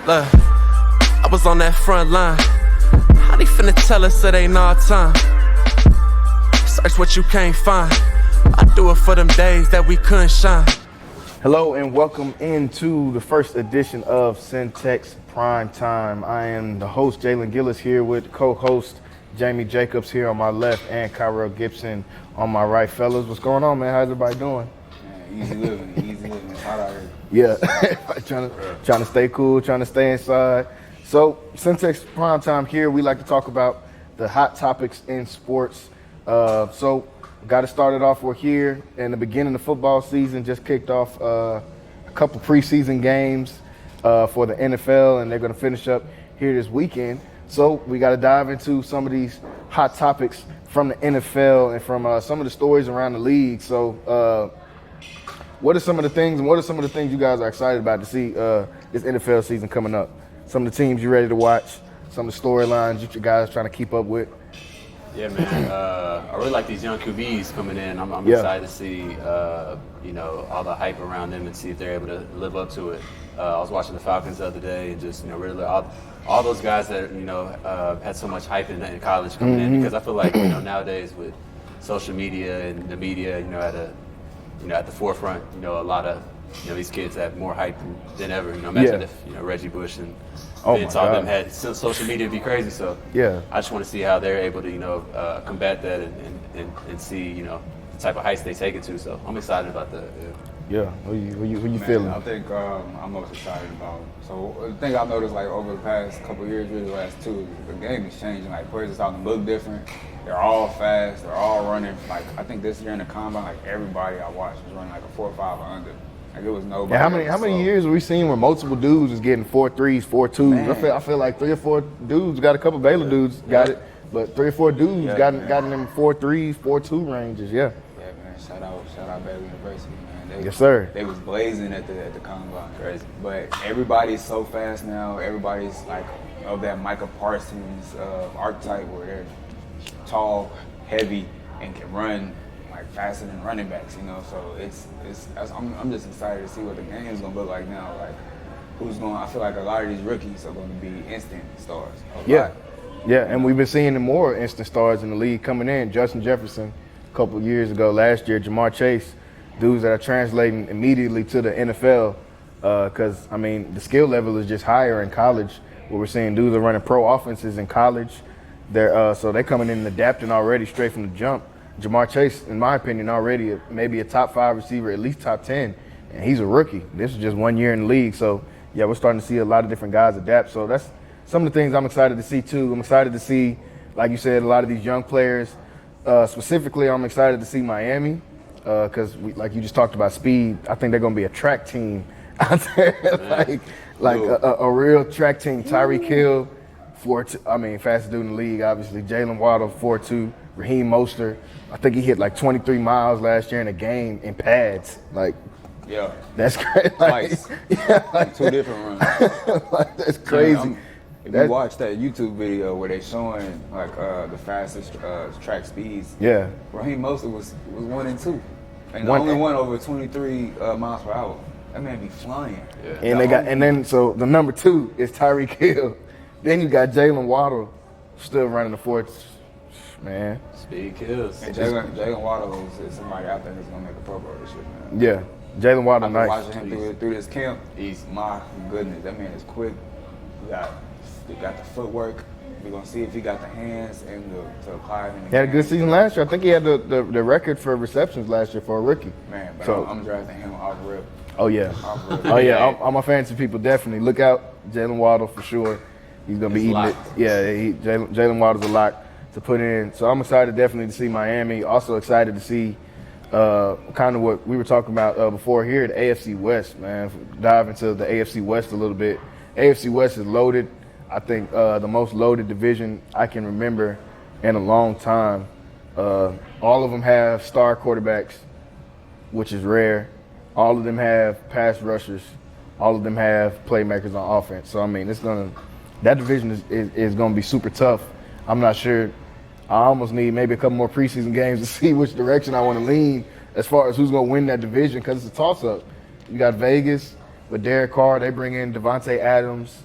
Look, I was on that front line. How they finna tell us it ain't our time? Search what you can't find. I do it for them days that we couldn't shine. Hello and welcome into the first edition of Centex Primetime. I am the host, Jalen Gillis, here with co-host Jamie Jacobs here on my left and Kyrell Gibson on my right. Fellas, what's going on, man? How's everybody doing? Man, easy living. It's hot out here. Yeah, trying to stay cool, trying to stay inside. So, Centex Primetime here, we like to talk about the hot topics in sports. So, got to start it off. We're here in the beginning of football season. Just kicked off a couple preseason games for the NFL, and they're going to finish up here this weekend. So we got to dive into some of these hot topics from the NFL and from some of the stories around the league. So what are some of the things you guys are excited about to see this NFL season coming up? Some of the teams you ready to watch, some of the storylines that you guys trying to keep up with? Yeah, man. I really like these young QBs coming in. I'm excited to see, all the hype around them and see if they're able to live up to it. I was watching the Falcons the other day and just, really all those guys that, had so much hype in college coming in, because I feel like, nowadays with social media and the media, at the forefront, a lot of, these kids have more hype than ever. Imagine if, Reggie Bush and Vince, all them had social media, it'd be crazy. So I just want to see how they're able to, combat that and see, the type of heights they take it to. So I'm excited about that. Yeah, who you feeling? I think I'm most excited about. So the thing I've noticed, like over the past couple of years, really the last two, the game is changing. Like players are starting to look different. They're all fast. They're all running. Like I think this year in the combine, like everybody I watched was running like a 4.5 or under. Like it was nobody. Yeah, how many years have we seen where multiple dudes is getting 4.3s, 4.2s? I feel like 3 or 4 dudes got a couple Baylor dudes got it, but 3 or 4 dudes got in them 4.3s, 4.2 ranges. Yeah. Yeah, man. Shout out Baylor University, man. Yes, sir. They was blazing at the combine. Crazy. But everybody's so fast now. Everybody's like of that Micah Parsons archetype where they're tall, heavy, and can run like faster than running backs. So I'm just excited to see what the game is gonna look like now. Like I feel like a lot of these rookies are gonna be instant stars. Yeah, and we've been seeing more instant stars in the league coming in. Justin Jefferson a couple of years ago, last year, Jamar Chase. Dudes that are translating immediately to the NFL because, the skill level is just higher in college. Where we're seeing dudes are running pro offenses in college. So they're coming in and adapting already straight from the jump. Jamar Chase, in my opinion, already maybe a top 5 receiver, at least top 10, and he's a rookie. This is just 1 year in the league. So, yeah, we're starting to see a lot of different guys adapt. So that's some of the things I'm excited to see, too. I'm excited to see, like you said, a lot of these young players. Specifically, I'm excited to see Miami. Because like you just talked about speed, I think they're going to be a track team out there, like a real track team. Tyreek Hill, fastest dude in the league, obviously. Jalen Waddle, 4.2. Raheem Mostert, I think he hit like 23 miles last year in a game in pads. That's great. Twice. Like 2 different runs. That's crazy. If you watch that YouTube video where they showing like the fastest track speeds, Raheem Mostert was 1 and 2. And the only one over 23 miles per hour. That man be flying. Yeah. So the number 2 is Tyreek Hill. Then you got Jalen Waddle still running the 4. Man. Speed kills. And Jalen Waddle is somebody out there that's gonna make a Pro Bowl this year, man. Yeah. Jalen Waddle, I've nice. Watching him through this camp. My goodness, that man is quick. He got the footwork. We're gonna see if he got the hands and to apply it in the game. He had a good season last year. I think he had the record for receptions last year for a rookie. Man, but I'm drafting him off rip. Oh yeah. All my fantasy people definitely look out. Jalen Waddle for sure. He's gonna be eating it. Yeah, Jalen Waddle's a lot to put in. So I'm excited definitely to see Miami. Also excited to see kind of what we were talking about before here, the AFC West, man. Dive into the AFC West a little bit. AFC West is loaded. I think the most loaded division I can remember in a long time. All of them have star quarterbacks, which is rare. All of them have pass rushers. All of them have playmakers on offense. So that division is gonna be super tough. I'm not sure. I almost need maybe a couple more preseason games to see which direction I want to lean as far as who's gonna win that division, because it's a toss-up. You got Vegas with Derek Carr. They bring in Devontae Adams.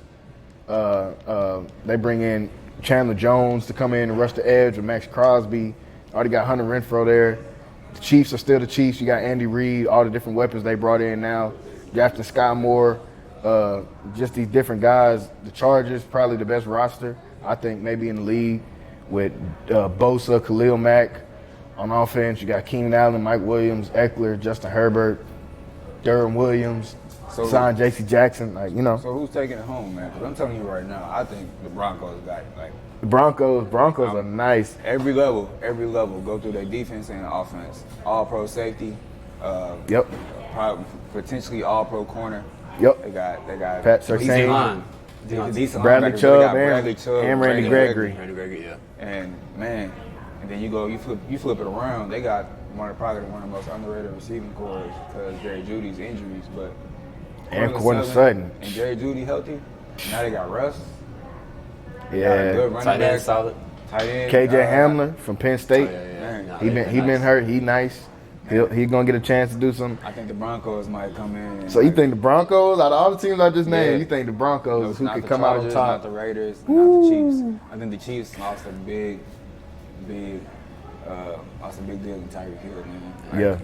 They bring in Chandler Jones to come in and rush the edge with Max Crosby. Already got Hunter Renfrow there. The Chiefs are still the Chiefs. You got Andy Reid, all the different weapons they brought in now. Drafting Sky Moore, just these different guys. The Chargers, probably the best roster, I think, maybe in the league with Bosa, Khalil Mack. On offense, you got Keenan Allen, Mike Williams, Eckler, Justin Herbert, Derwin Williams, signed J.C. Jackson. So who's taking it home, man? Because I'm telling you right now, I think the Broncos got it. Like, the Broncos are nice. Every level, go through their defense and offense. All-pro safety. Yep. Potentially all-pro corner. Yep. They got Pat Decent Surtain, line. Bradley Chubb, and Randy Gregory. Randy Gregory, yeah. And man, and then you flip it around. They got probably one of the most underrated receiving corps because Jerry Judy's injuries, but Cortland Sutton and Jerry Judy healthy. Now they got Russ. Yeah. Tight end solid. Tight end. KJ Hamler from Penn State. Man, He been hurt. He nice. He gonna get a chance to do something. I think the Broncos might come in. And So you think the Broncos, out of all the teams I just named, Yeah. you think the Broncos who not could the come out on Chargers, top? Not the Raiders, not the Chiefs. I think the Chiefs lost a big deal in Tyreek Hill, man.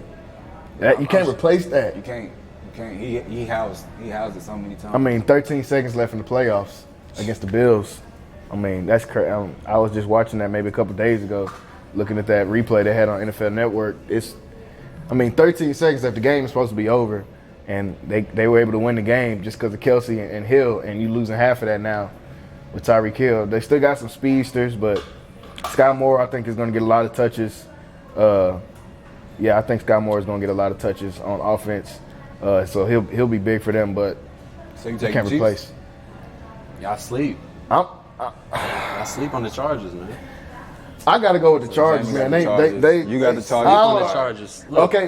Yeah. You can't replace that. You can't. He housed it so many times. I mean, 13 seconds left in the playoffs against the Bills. I mean, that's crazy. I was just watching that maybe a couple days ago, looking at that replay they had on NFL Network. 13 seconds after the game is supposed to be over, and they were able to win the game just because of Kelsey and Hill, and you losing half of that now with Tyreek Hill. They still got some speedsters, but Sky Moore, I think, is going to get a lot of touches. I think Sky Moore is going to get a lot of touches on offense. So he'll be big for them, but so you can't replace. Y'all sleep. I sleep on the Chargers, man. I got to go with the Chargers, man. You got the Chargers. On the Chargers. Look, Okay,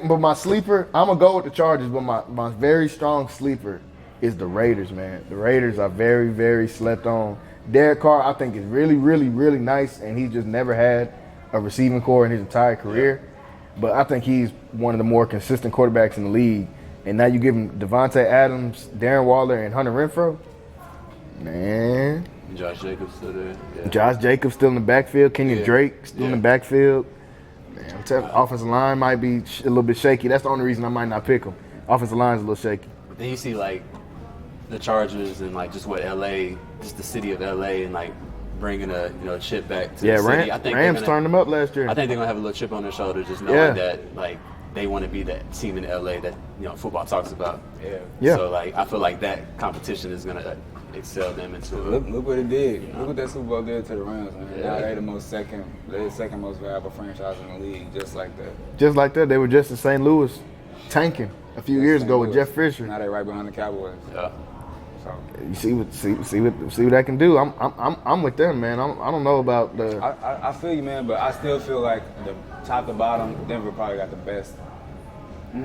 but my sleeper, I'm gonna go with the Chargers, but my very strong sleeper is the Raiders, man. The Raiders are very, very slept on. Derek Carr, I think, is really, really, really nice, and he just never had a receiving core in his entire career. But I think he's one of the more consistent quarterbacks in the league. And now you give him Devontae Adams, Darren Waller, and Hunter Renfrow. Man. Josh Jacobs still there. Yeah. Josh Jacobs still in the backfield. Kenyon Drake still in the backfield. Man, I'm telling you, offensive line might be a little bit shaky. That's the only reason I might not pick him. Offensive line's a little shaky. But then you see like the Chargers and like just what LA, just the city of LA, and like bringing a chip back to the city. I think Rams turned them up last year. I think they're gonna have a little chip on their shoulder, just knowing that like they want to be that team in LA that football talks about. Yeah. So like I feel like that competition is gonna excel them into it. Look what it did. Look what that Super Bowl did to the Rams, man. Now they're the second most valuable franchise in the league, just like that. Just like that, they were just in St. Louis tanking a few years ago with Jeff Fisher. Now they're right behind the Cowboys. Yeah. So you see what that can do. I'm with them, man. I don't know about the. I feel you, man, but I still feel like the top to bottom, Denver probably got the best.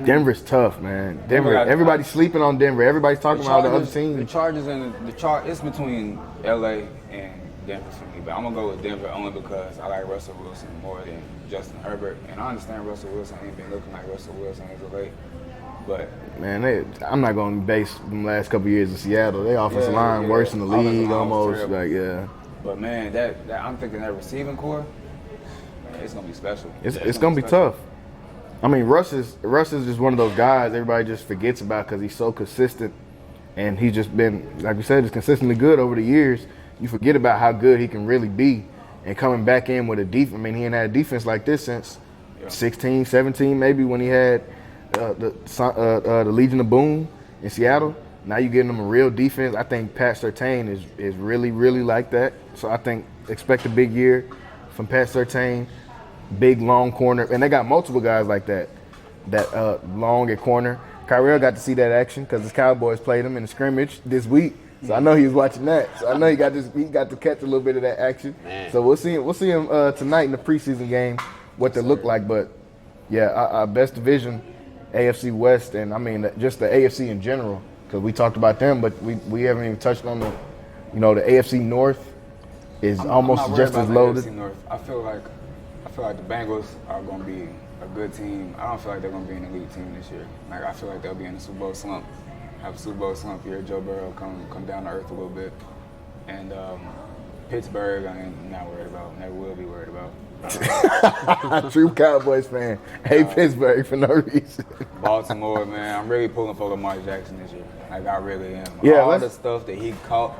Denver's tough, man. Everybody's sleeping on Denver. Everybody's talking about the other teams. The Chargers and it's between LA and Denver for me, but I'm gonna go with Denver only because I like Russell Wilson more than Justin Herbert, and I understand Russell Wilson ain't been looking like Russell Wilson as of late. But man, I'm not going to base them last couple of years in Seattle. They offensive line worse in the league almost. But man, that I'm thinking that receiving core, man, it's gonna be special. It's gonna be tough. I mean, Russ is just one of those guys everybody just forgets about because he's so consistent, and he's just been, like we said, just consistently good over the years. You forget about how good he can really be, and coming back in with a defense. I mean, he ain't had a defense like this since 16, 17 maybe when he had the Legion of Boom in Seattle. Now you're getting them a real defense. I think Pat Surtain is really, really like that. So I think expect a big year from Pat Surtain. Big, long corner. And they got multiple guys like that long at corner. Kyrell got to see that action because the Cowboys played him in the scrimmage this week. So I know he was watching that. So I know he got to catch a little bit of that action. Man. So we'll see him tonight in the preseason game, what they look like. But, yeah, our best division, AFC West, and, I mean, just the AFC in general, because we talked about them, but we haven't even touched on the AFC North is almost just as loaded. AFC North. I feel like the Bengals are going to be a good team. I don't feel like they're going to be an elite team this year. Like, I feel like they'll be in the Super Bowl slump. have a Super Bowl slump year. Joe Burrow come down to earth a little bit. And Pittsburgh, I am not worried about. Never will be worried about. True Cowboys fan. Hate Pittsburgh for no reason. Baltimore, man, I'm really pulling for Lamar Jackson this year. Like, I really am. Yeah, all the stuff that he caught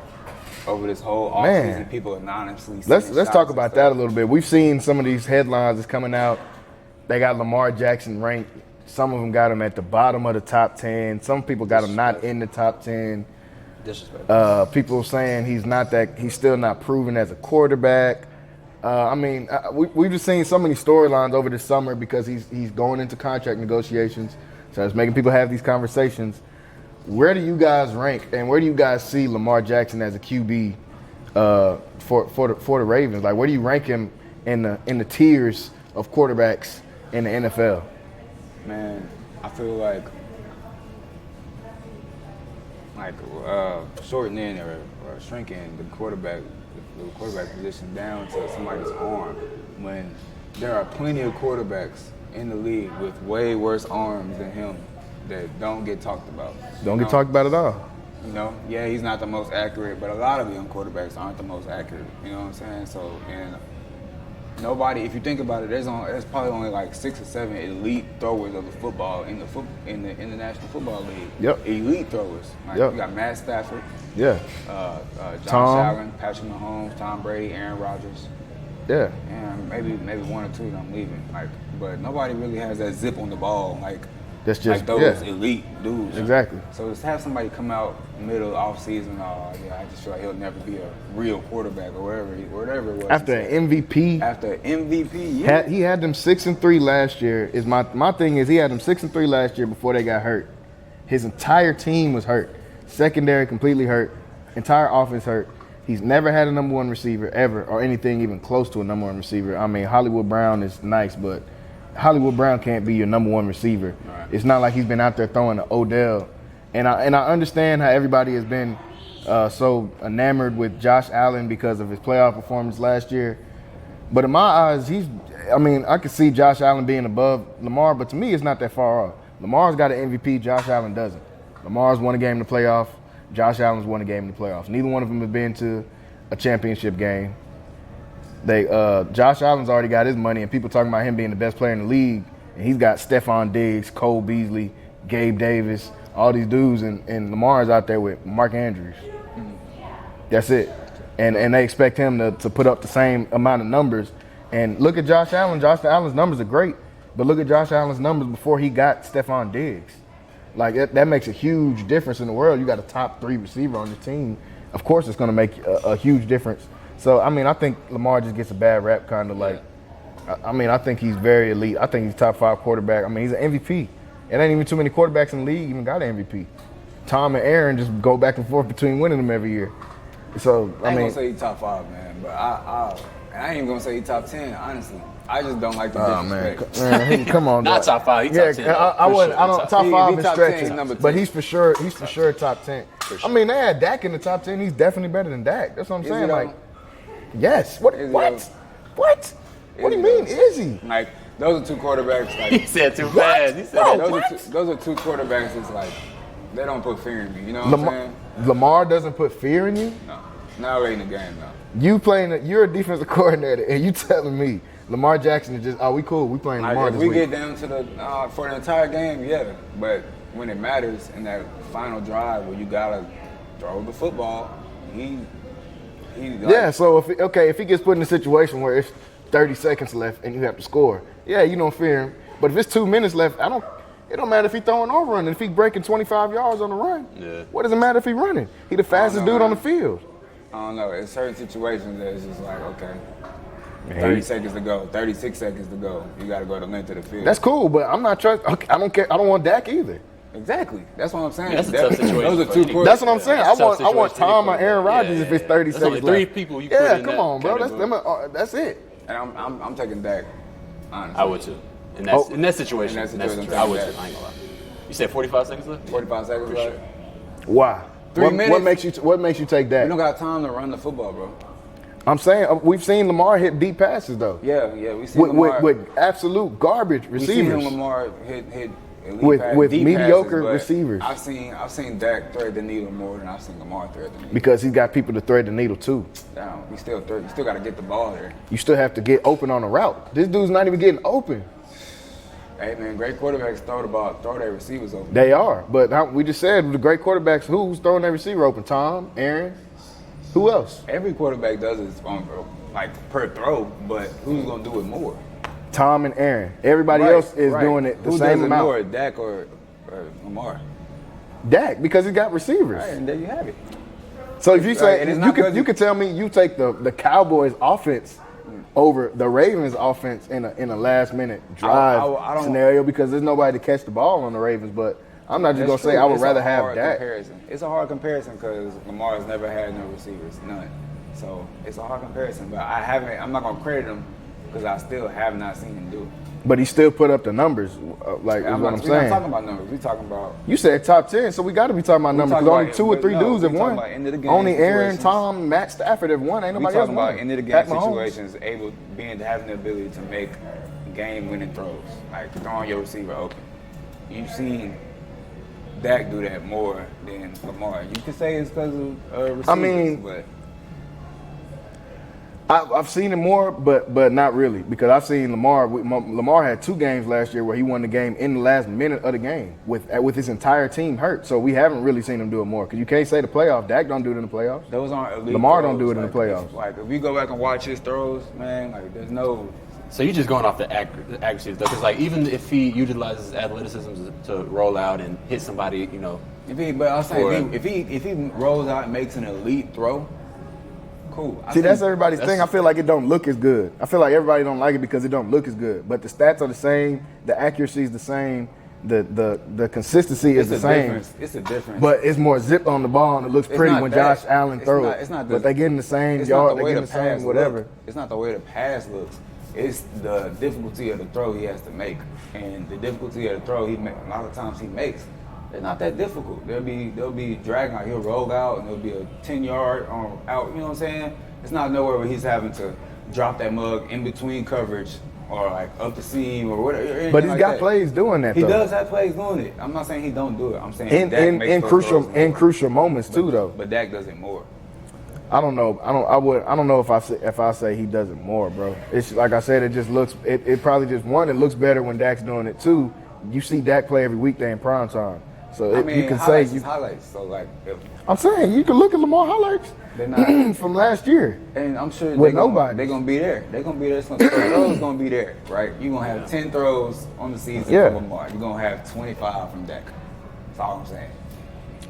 over this whole offseason, people anonymously. Let's talk about that a little bit. We've seen some of these headlines that's coming out. They got Lamar Jackson ranked. Some of them got him at the bottom of the top 10. Some people got him not in the top 10. Disrespect. People saying he's still not proven as a quarterback. We've just seen so many storylines over this summer because he's going into contract negotiations. So it's making people have these conversations. Where do you guys rank, and where do you guys see Lamar Jackson as a QB for the Ravens? Like, where do you rank him in the tiers of quarterbacks in the NFL? Man, I feel like shortening or shrinking the quarterback position down to somebody's arm when there are plenty of quarterbacks in the league with way worse arms than him that don't get talked about. Don't get talked about at all. You know, yeah, he's not the most accurate, but a lot of young quarterbacks aren't the most accurate. You know what I'm saying? So, and nobody, if you think about it, there's probably only like 6 or 7 elite throwers of the football in the National Football League. Yep. Elite throwers. Like, yep. You got Matt Stafford. Yeah. Josh Allen, Patrick Mahomes, Tom Brady, Aaron Rodgers. Yeah. And maybe 1 or 2 that I'm leaving. Like, but nobody really has that zip on the ball. Like, that's just those elite dudes. Exactly. So to have somebody come out middle off season, I just feel like he'll never be a real quarterback or whatever it was. After an MVP. After MVP, yeah. He had them 6-3 last year. My thing is he had them 6-3 last year before they got hurt. His entire team was hurt. Secondary completely hurt. Entire offense hurt. He's never had a number 1 receiver ever, or anything even close to a number 1 receiver. I mean, Hollywood Brown is nice, but Hollywood Brown can't be your number 1 receiver. Right. It's not like he's been out there throwing to Odell. And I understand how everybody has been so enamored with Josh Allen because of his playoff performance last year. But in my eyes, I could see Josh Allen being above Lamar, but to me, it's not that far off. Lamar's got an MVP, Josh Allen doesn't. Lamar's won a game in the playoff. Josh Allen's won a game in the playoffs. Neither one of them have been to a championship game. Josh Allen's already got his money, and people talking about him being the best player in the league. And he's got Stephon Diggs, Cole Beasley, Gabe Davis, all these dudes, and Lamar's out there with Mark Andrews. That's it. And they expect him to put up the same amount of numbers. And look at Josh Allen. Josh Allen's numbers are great, but look at Josh Allen's numbers before he got Stephon Diggs. Like, that makes a huge difference in the world. You got a top 3 receiver on your team. Of course it's going to make a huge difference. So, I think Lamar just gets a bad rap, kind of like, I think he's very elite. I think he's top 5 quarterback. He's an MVP. It ain't even too many quarterbacks in the league even got an MVP. Tom and Aaron just go back and forth between winning them every year. So, I ain't gonna say he's top 5, man, but I ain't even gonna say he's top 10, honestly. I just don't like the disrespect. Man, come on, not top 5. He's top 10. Top 5 is stretching, number 10. But he's for sure top 10. Sure. They had Dak in the top 10. He's definitely better than Dak. That's what I'm saying. Like, yes. What? What do you mean? Is he? Like, those are 2 quarterbacks. Like, he said too fast. He said those are 2 quarterbacks. It's like they don't put fear in me. You know what I'm saying? Lamar doesn't put fear in you. No, not really in the game. No. You're a defensive coordinator, and you telling me Lamar Jackson is just, we cool. We playing Lamar if this we week. get down to the for the entire game, yeah. But when it matters in that final drive where you gotta throw the football, So if he gets put in a situation where it's 30 seconds left and you have to score, yeah, you don't fear him. But if it's 2 minutes left, it don't matter if he's throwing or running. If he's breaking 25 yards on the run, what does it matter if he's running? He the fastest dude on the field. I don't know. In certain situations, it's just like, okay, 30 seconds to go, 36 seconds to go. You got to go the length of the field. That's cool, but I'm not trusting. I don't care. I don't want Dak either. Exactly. That's what I'm saying. That's a tough situation. Those are 2 quarterbacks. That's what I'm saying. I want Tom or Aaron Rodgers if it's 30 seconds only 3 left. people you put in come that on, bro. category. That's it. And I'm taking Dak, honestly. I would too. In that situation, I would too. I ain't gonna lie. You said 45 seconds left? 45 seconds left. Why? 3 minutes. What makes you take that? We don't got time to run the football, bro. I'm saying we've seen Lamar hit deep passes though. Yeah, we seen Lamar with absolute garbage receivers. We seen Lamar hit with deep mediocre passes, receivers. I've seen Dak thread the needle more than I've seen Lamar thread the needle. Because he's got people to thread the needle too. Down, you still got to get the ball there. You still have to get open on the route. This dude's not even getting open. Hey man, great quarterbacks throw their receivers open. They are, but we just said the great quarterbacks. Who's throwing their receiver open? Tom, Aaron, who else? Every quarterback does it per throw, but who's gonna do it more? Tom and Aaron. Everybody else is doing it the Who same does it amount. more, Dak or Lamar? Dak, because he got receivers. Right, and there you have it. So if you say and it's you could tell me you take the Cowboys offense over the Ravens offense in a last minute drive I don't, scenario because there's nobody to catch the ball on the Ravens, but I'm not just gonna say I would rather have Dak. Comparison. It's a hard comparison because Lamar has never had no receivers, none. So it's a hard comparison, but I'm not gonna credit him because I still have not seen him do it. But he still put up the numbers, is what I'm We're not saying. talking about numbers. We're talking about. You said top 10, so we got to be talking about numbers because only 2 or 3 dudes have won. Only Aaron, situations. Tom, Matt Stafford have won. Ain't nobody else We're talking won. about end of the game Pat Mahomes. situations, having the ability to make game-winning throws, like throwing your receiver open. You've seen Dak do that more than Lamar. You could say it's because of receivers, but. I've seen it more, but not really because I've seen Lamar. Lamar had 2 games last year where he won the game in the last minute of the game with his entire team hurt. So we haven't really seen him do it more because you can't say the playoffs. Dak don't do it in the playoffs. Those aren't elite Lamar throws. don't do it in the playoffs. If you go back and watch his throws, man, there's no. So you're just going off the accuracy, though, because even if he utilizes athleticism to roll out and hit somebody, If he rolls out and makes an elite throw. Cool. See, that's everybody's thing. I feel like it don't look as good. I feel like everybody don't like it because it don't look as good. But the stats are the same, the accuracy is the same, the consistency is the same. It's a difference. But it's more zip on the ball and it looks pretty when Josh Allen throws it. It's not but they get in the same yard, they get in the same whatever. It's not the way the pass looks. It's the difficulty of the throw he has to make. And the difficulty of the throw a lot of times he makes, they're not that difficult. They'll be dragging out. He'll roll out and it'll be a 10-yard out. You know what I'm saying? It's not nowhere where he's having to drop that mug in between coverage or up the seam or whatever. But he's got plays doing that. He does have plays doing it. I'm not saying he don't do it. I'm saying in crucial moments too, though. But Dak does it more. I don't know. I don't know if I say he does it more, bro. It's like I said. It just looks. It probably just it looks better when Dak's doing it too. You see Dak play every weekday in prime time. So you can say highlights. So I'm saying you can look at Lamar highlights from last year, and I'm sure with they're gonna be there. They're gonna be there. So throws gonna be there, right? You're gonna have 10 throws on the season from Lamar. You're gonna have 25 from Dak. That's all I'm saying.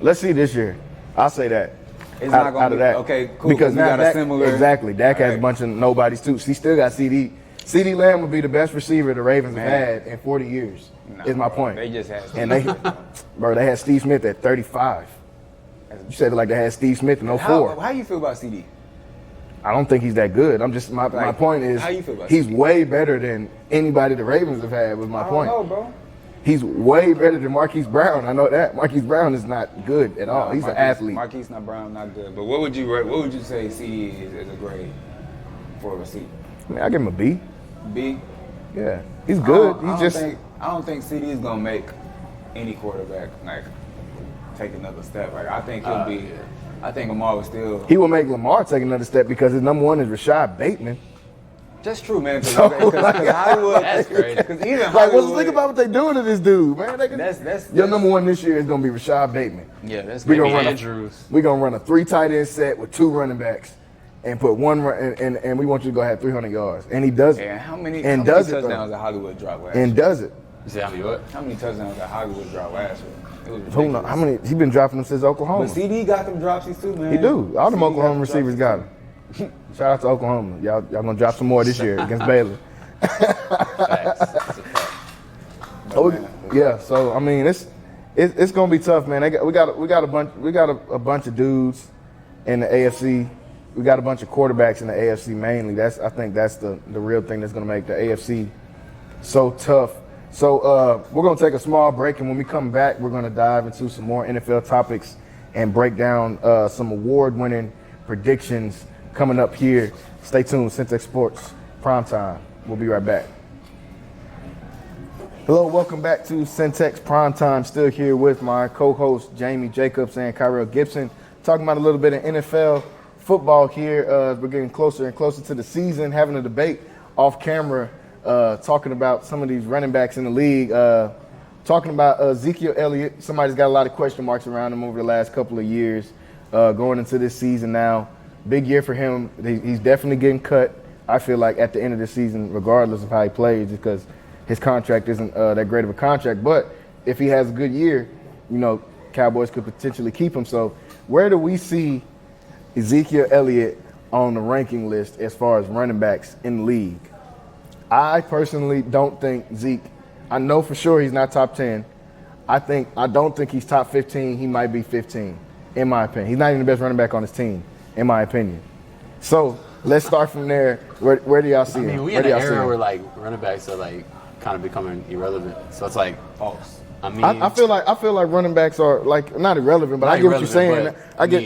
Let's see this year. I'll say that. It's not gonna out of that. Okay, cool. Because now now got a similar. Exactly. Dak has a bunch of nobodies too. He still got CD. CD Lamb would be the best receiver the Ravens have had in 40 years. Is my point. They just had. And they had Steve Smith at 35. You said it like they had Steve Smith in 04. How you feel about CD? I don't think he's that good. I'm just my point is how you feel about he's CD? way better than anybody the Ravens have had. Was my point. I don't know, bro. He's way better than Marquise Brown. I know that. Marquise Brown is not good at all. He's an athlete. Marquise Brown not good. But what would you say CD is as a grade for a receiver? I mean, I give him a B. B. Yeah, he's good. I don't think CD is gonna make any quarterback take another step. I think he'll be. Yeah. I think Lamar will still. He will make Lamar take another step because his number 1 is Rashad Bateman. That's true, man. Because Hollywood. That's great. Because even Hollywood. Think about what they're doing to this dude, man. Your number 1 this year is gonna be Rashad Bateman. Yeah, that's. We're gonna run a 3 tight end set with 2 running backs. And put 1 and we want you to go have 300 yards, and he does it. And how many touchdowns did Hollywood drop last year? And does it. You see how many what? How many touchdowns did Hollywood drop last year? Who knows? How many? He been dropping them since Oklahoma. But CD got them dropsies too, man. He do. All them Oklahoma receivers got them. Shout out to Oklahoma. Y'all gonna drop some more this year against Baylor. Yeah. So I mean, it's gonna be tough, man. We got a bunch of dudes in the AFC. We got a bunch of quarterbacks in the AFC mainly. I think that's the real thing that's going to make the AFC so tough. So we're going to take a small break, and when we come back, we're going to dive into some more NFL topics and break down some award-winning predictions coming up here. Stay tuned. Centex Sports Primetime. We'll be right back. Hello, welcome back to Centex Primetime. Still here with my co-host Jamie Jacobs and Kyrell Gibson, talking about a little bit of NFL football here. We're getting closer and closer to the season, having a debate off camera, talking about some of these running backs in the league. Talking about Ezekiel Elliott. Somebody's got a lot of question marks around him over the last couple of years, going into this season now. Big year for him. He's definitely getting cut, I feel like, at the end of the season, regardless of how he plays, because his contract isn't that great of a contract. But if he has a good year, Cowboys could potentially keep him. So where do we see Ezekiel Elliott on the ranking list as far as running backs in the league? I personally don't think Zeke. I know for sure he's not top 10. I don't think he's top 15. He might be 15, in my opinion. He's not even the best running back on his team, in my opinion. So let's start from there. Where do y'all see him? We in an era where like running backs are like kind of becoming irrelevant. So it's like false. I feel like running backs are like not irrelevant, but I get what you're saying.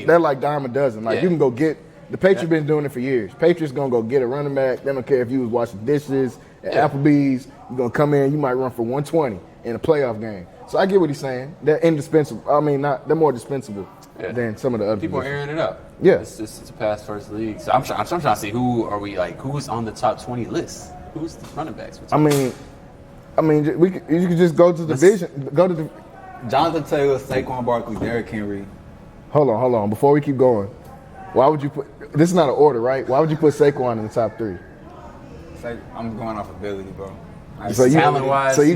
They're like dime a dozen. Like you can go get the Patriots been doing it for years. Patriots gonna go get a running back. They don't care if you was washing dishes at Applebee's. You're gonna come in. You might run for 120 in a playoff game. So I get what he's saying. They're indispensable. They're more dispensable than some of the other people are airing it up. Yeah, it's a pass first league. So I'm trying to see who's on the top 20 list. Who's the running backs? You could just go to the division. Go to the Jonathan Taylor, Saquon Barkley, Derrick Henry. Hold on. Before we keep going, why would you put? This is not an order, right? Why would you put Saquon in the top 3? I'm going off ability, bro. So you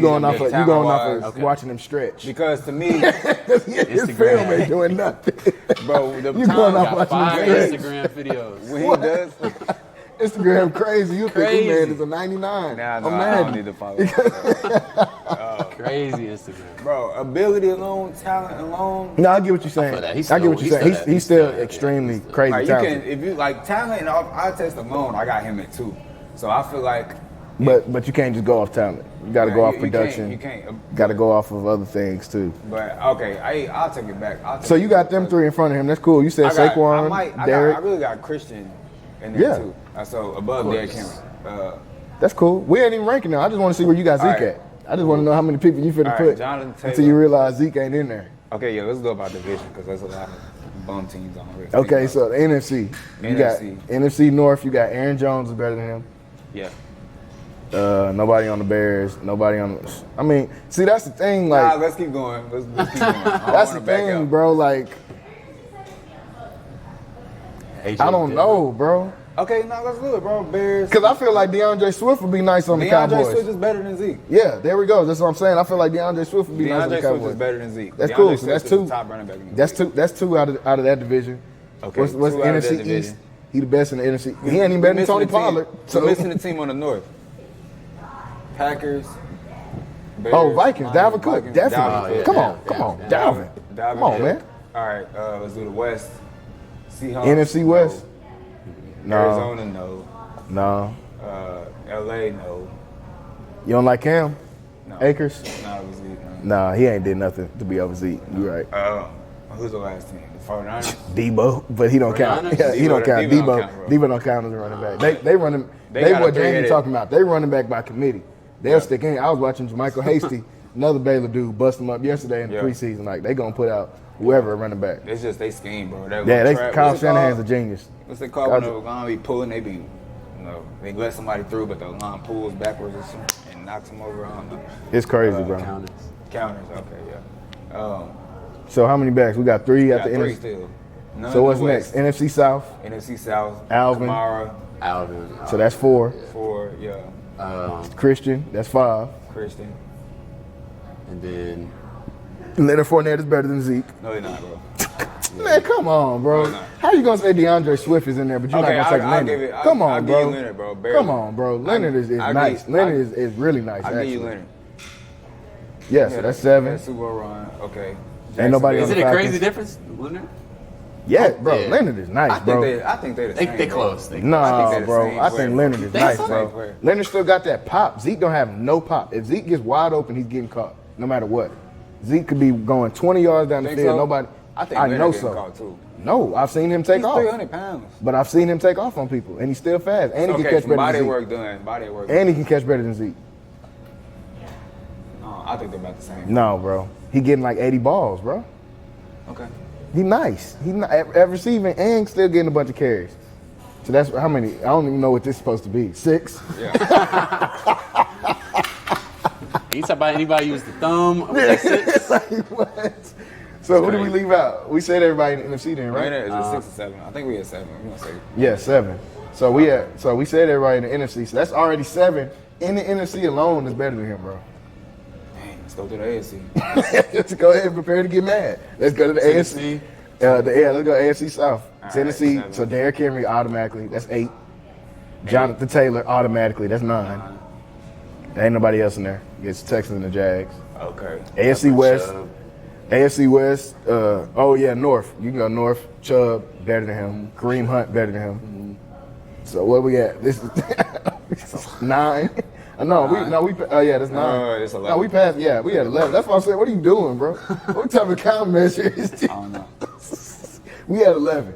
going off of watching him stretch? Because to me, his film ain't doing nothing, bro. You going off watching him stretch? Instagram videos. When he does. Instagram crazy. You think this man is a 99. Nah, I don't need to follow that. Crazy Instagram. Bro, ability alone, talent alone. No, I get what you're saying. I get what you're saying. He's still extremely crazy talented. If you like talent and eye test alone, I got him at 2. So I feel like. But you can't just go off talent. You got to go off production. You can't. Got to go off of other things too. But okay, I'll take it back. So you got them 3 in front of him. That's cool. You said Saquon, Derrick. I really got Christian in there too. So above Derrick Henry. That's cool. We ain't even ranking now. I just want to see where you got Zeke at. I just want to know how many people you finna put until you realize Zeke ain't in there. Okay, let's go about division because there's a lot of bum teams on the list. Okay, so the NFC. You got NFC North. You got Aaron Jones is better than him. Yeah. Nobody on the Bears. Nobody on. See, that's the thing. Like, let's keep going. Let's keep going. That's the thing, bro. Like, I don't know, bro. Okay, let's do it, bro. Bears. Because I feel like DeAndre Swift would be nice on the Cowboys. DeAndre Swift is better than Zeke. Yeah, there we go. That's what I'm saying. I feel like DeAndre Swift would be nice on the Cowboys. DeAndre Swift is better than Zeke. That's cool. So that's 2. Top running back. That's two out of that division. Okay. What's the NFC East? He the best in the NFC. He ain't even better than Tony Pollard. So missing the team on the North. Packers. Bears, Vikings. Dalvin Cook. Definitely. Come on. Dalvin. Come on, man. All right. Let's do the West. Seahawks. NFC West. No. Arizona, no. No. LA, no. You don't like Cam? No. Akers? No, Zeke, no. Nah, he ain't did nothing to be over Zeke. You right. Who's the last team? The 49ers? Debo, but he don't count. Yeah, he don't count. Debo don't count as a running back. They run him. They what Jamie talking about. They running back by committee. They'll stick in. I was watching Jermichael Hasty, another Baylor dude, bust him up yesterday in the preseason. Like, they gonna put out whoever running back. It's just they scheme, bro. Kyle Shanahan's a genius. What's it called when the line be pulling? They let somebody through, but the line pulls backwards or something and knocks them over. I don't know. It's crazy, bro. Counters. Okay, yeah. So how many backs? We got 3 at the end. 3 still. So what's next? NFC South. NFC South. Alvin. Kamara. Alvin. So that's 4. 4, yeah. Christian. That's 5. Christian. And then Leonard Fournette is better than Zeke. No, he's not, bro. Man, come on, bro. How you gonna say DeAndre Swift is in there, but you're not gonna take Leonard? Come on, bro. I'll give you Leonard, bro. Barely. Come on, bro. Leonard is nice. Leonard is really nice. I'll give you Leonard. Yeah, so that's 7. Super Bowl run. Okay. Ain't nobody. Is it a crazy difference, Leonard? Yeah, bro. Yeah. Leonard is nice, bro. I think they're the same. They close. Nah, bro. I think Leonard is nice, bro. Leonard still got that pop. Zeke don't have no pop. If Zeke gets wide open, he's getting caught, no matter what. Zeke could be going 20 yards down the field. Nobody. I know so. Caught too. No, I've seen him take off. He's 300 pounds. But I've seen him take off on people, and he's still fast. And he can catch better than Zeke. Body work done. And he can catch better than Zeke. I I think they're about the same. No, bro. He getting like 80 balls, bro. Okay. He nice. He at receiving and still getting a bunch of carries. So that's how many? I don't even know what this is supposed to be. 6. Yeah. You talk about anybody use the thumb? That's it. Like, what? So who did we leave out? We said everybody in the NFC then, right? Is it 6 or 7? I think we had 7. We gonna say. Yeah, 7. So we said everybody in the NFC. So that's already 7. In the NFC alone is better than him, bro. Dang, let's go to the AFC. Let's go ahead and prepare to get mad. Let's go to the AFC. Let's go AFC South. All Tennessee. right, 7. So Derrick Henry automatically. That's 8. Jonathan Taylor automatically. That's 9. There ain't nobody else in there. It's Texans and the Jags. Okay. AFC West. AFC West. North. You can go North. Chubb better than him. Kareem Hunt better than him. So what we at? This is 9. That's 9. It's 11. No, we passed. Yeah, we had 11. That's why I said, what are you doing, bro? What type of count measure is this? I don't know. We had 11.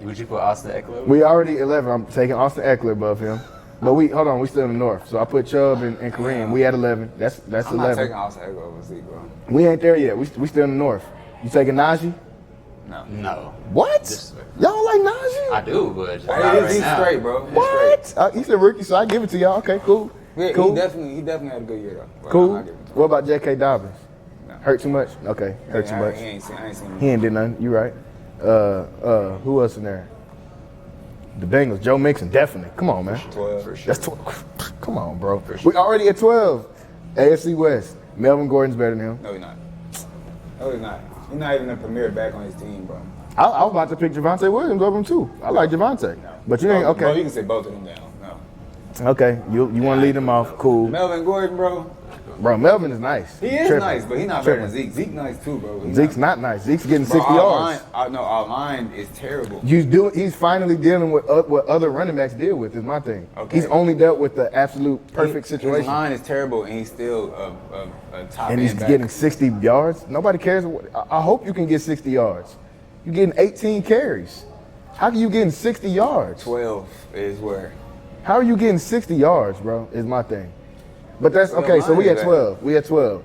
Would you put Austin Eckler? We already 11. I'm taking Austin Eckler above him. But we still in the North. So I put Chubb and Kareem. We had 11. That's I'm 11. not taking Austin Eckler over Zeke, bro. We ain't there yet. We still in the North. You taking Najee? No. What? Y'all don't like Najee? I do, but He's straight, bro. He's What? straight. He's a rookie, so I give it to y'all. Okay, cool. Yeah, cool. He definitely had a good year, though. But I'm Cool. not giving it to him. What about J.K. Dobbins? No. Hurt too much? Okay, hurt too much. I ain't seen him. He ain't did nothing. You right. Who else in there? The Bengals. Joe Mixon, definitely. Come on, man. 12. For sure. That's 12. Come on, bro. We already at 12. AFC West. Melvin Gordon's better than him. No, he's not. No, he's not. He's not even a premier back on his team, bro. I was about to pick Javonte Williams over him too. I like Javonte. No. But you ain't Bro, okay. you can say both of them down. No. Okay, you want to lead them off? Cool, Melvin Gordon, bro. bro. Melvin is nice. He is Tripping. nice, but he's not better than Tripping. Zeke. Zeke nice too, bro. Zeke's not nice. Zeke's getting Bro, 60 yards. our line is terrible. He's finally dealing with what other running backs deal with. Is my thing. Okay. He's only dealt with the absolute perfect His situation, line is terrible, and he's still a top and he's end back. getting 60 yards. Nobody cares. I hope you can get 60 yards. You're getting 18 carries. How are you getting 60 yards? 12 is where. How are you getting 60 yards, bro? Is my thing. But that's okay. So we at 12. We at 12.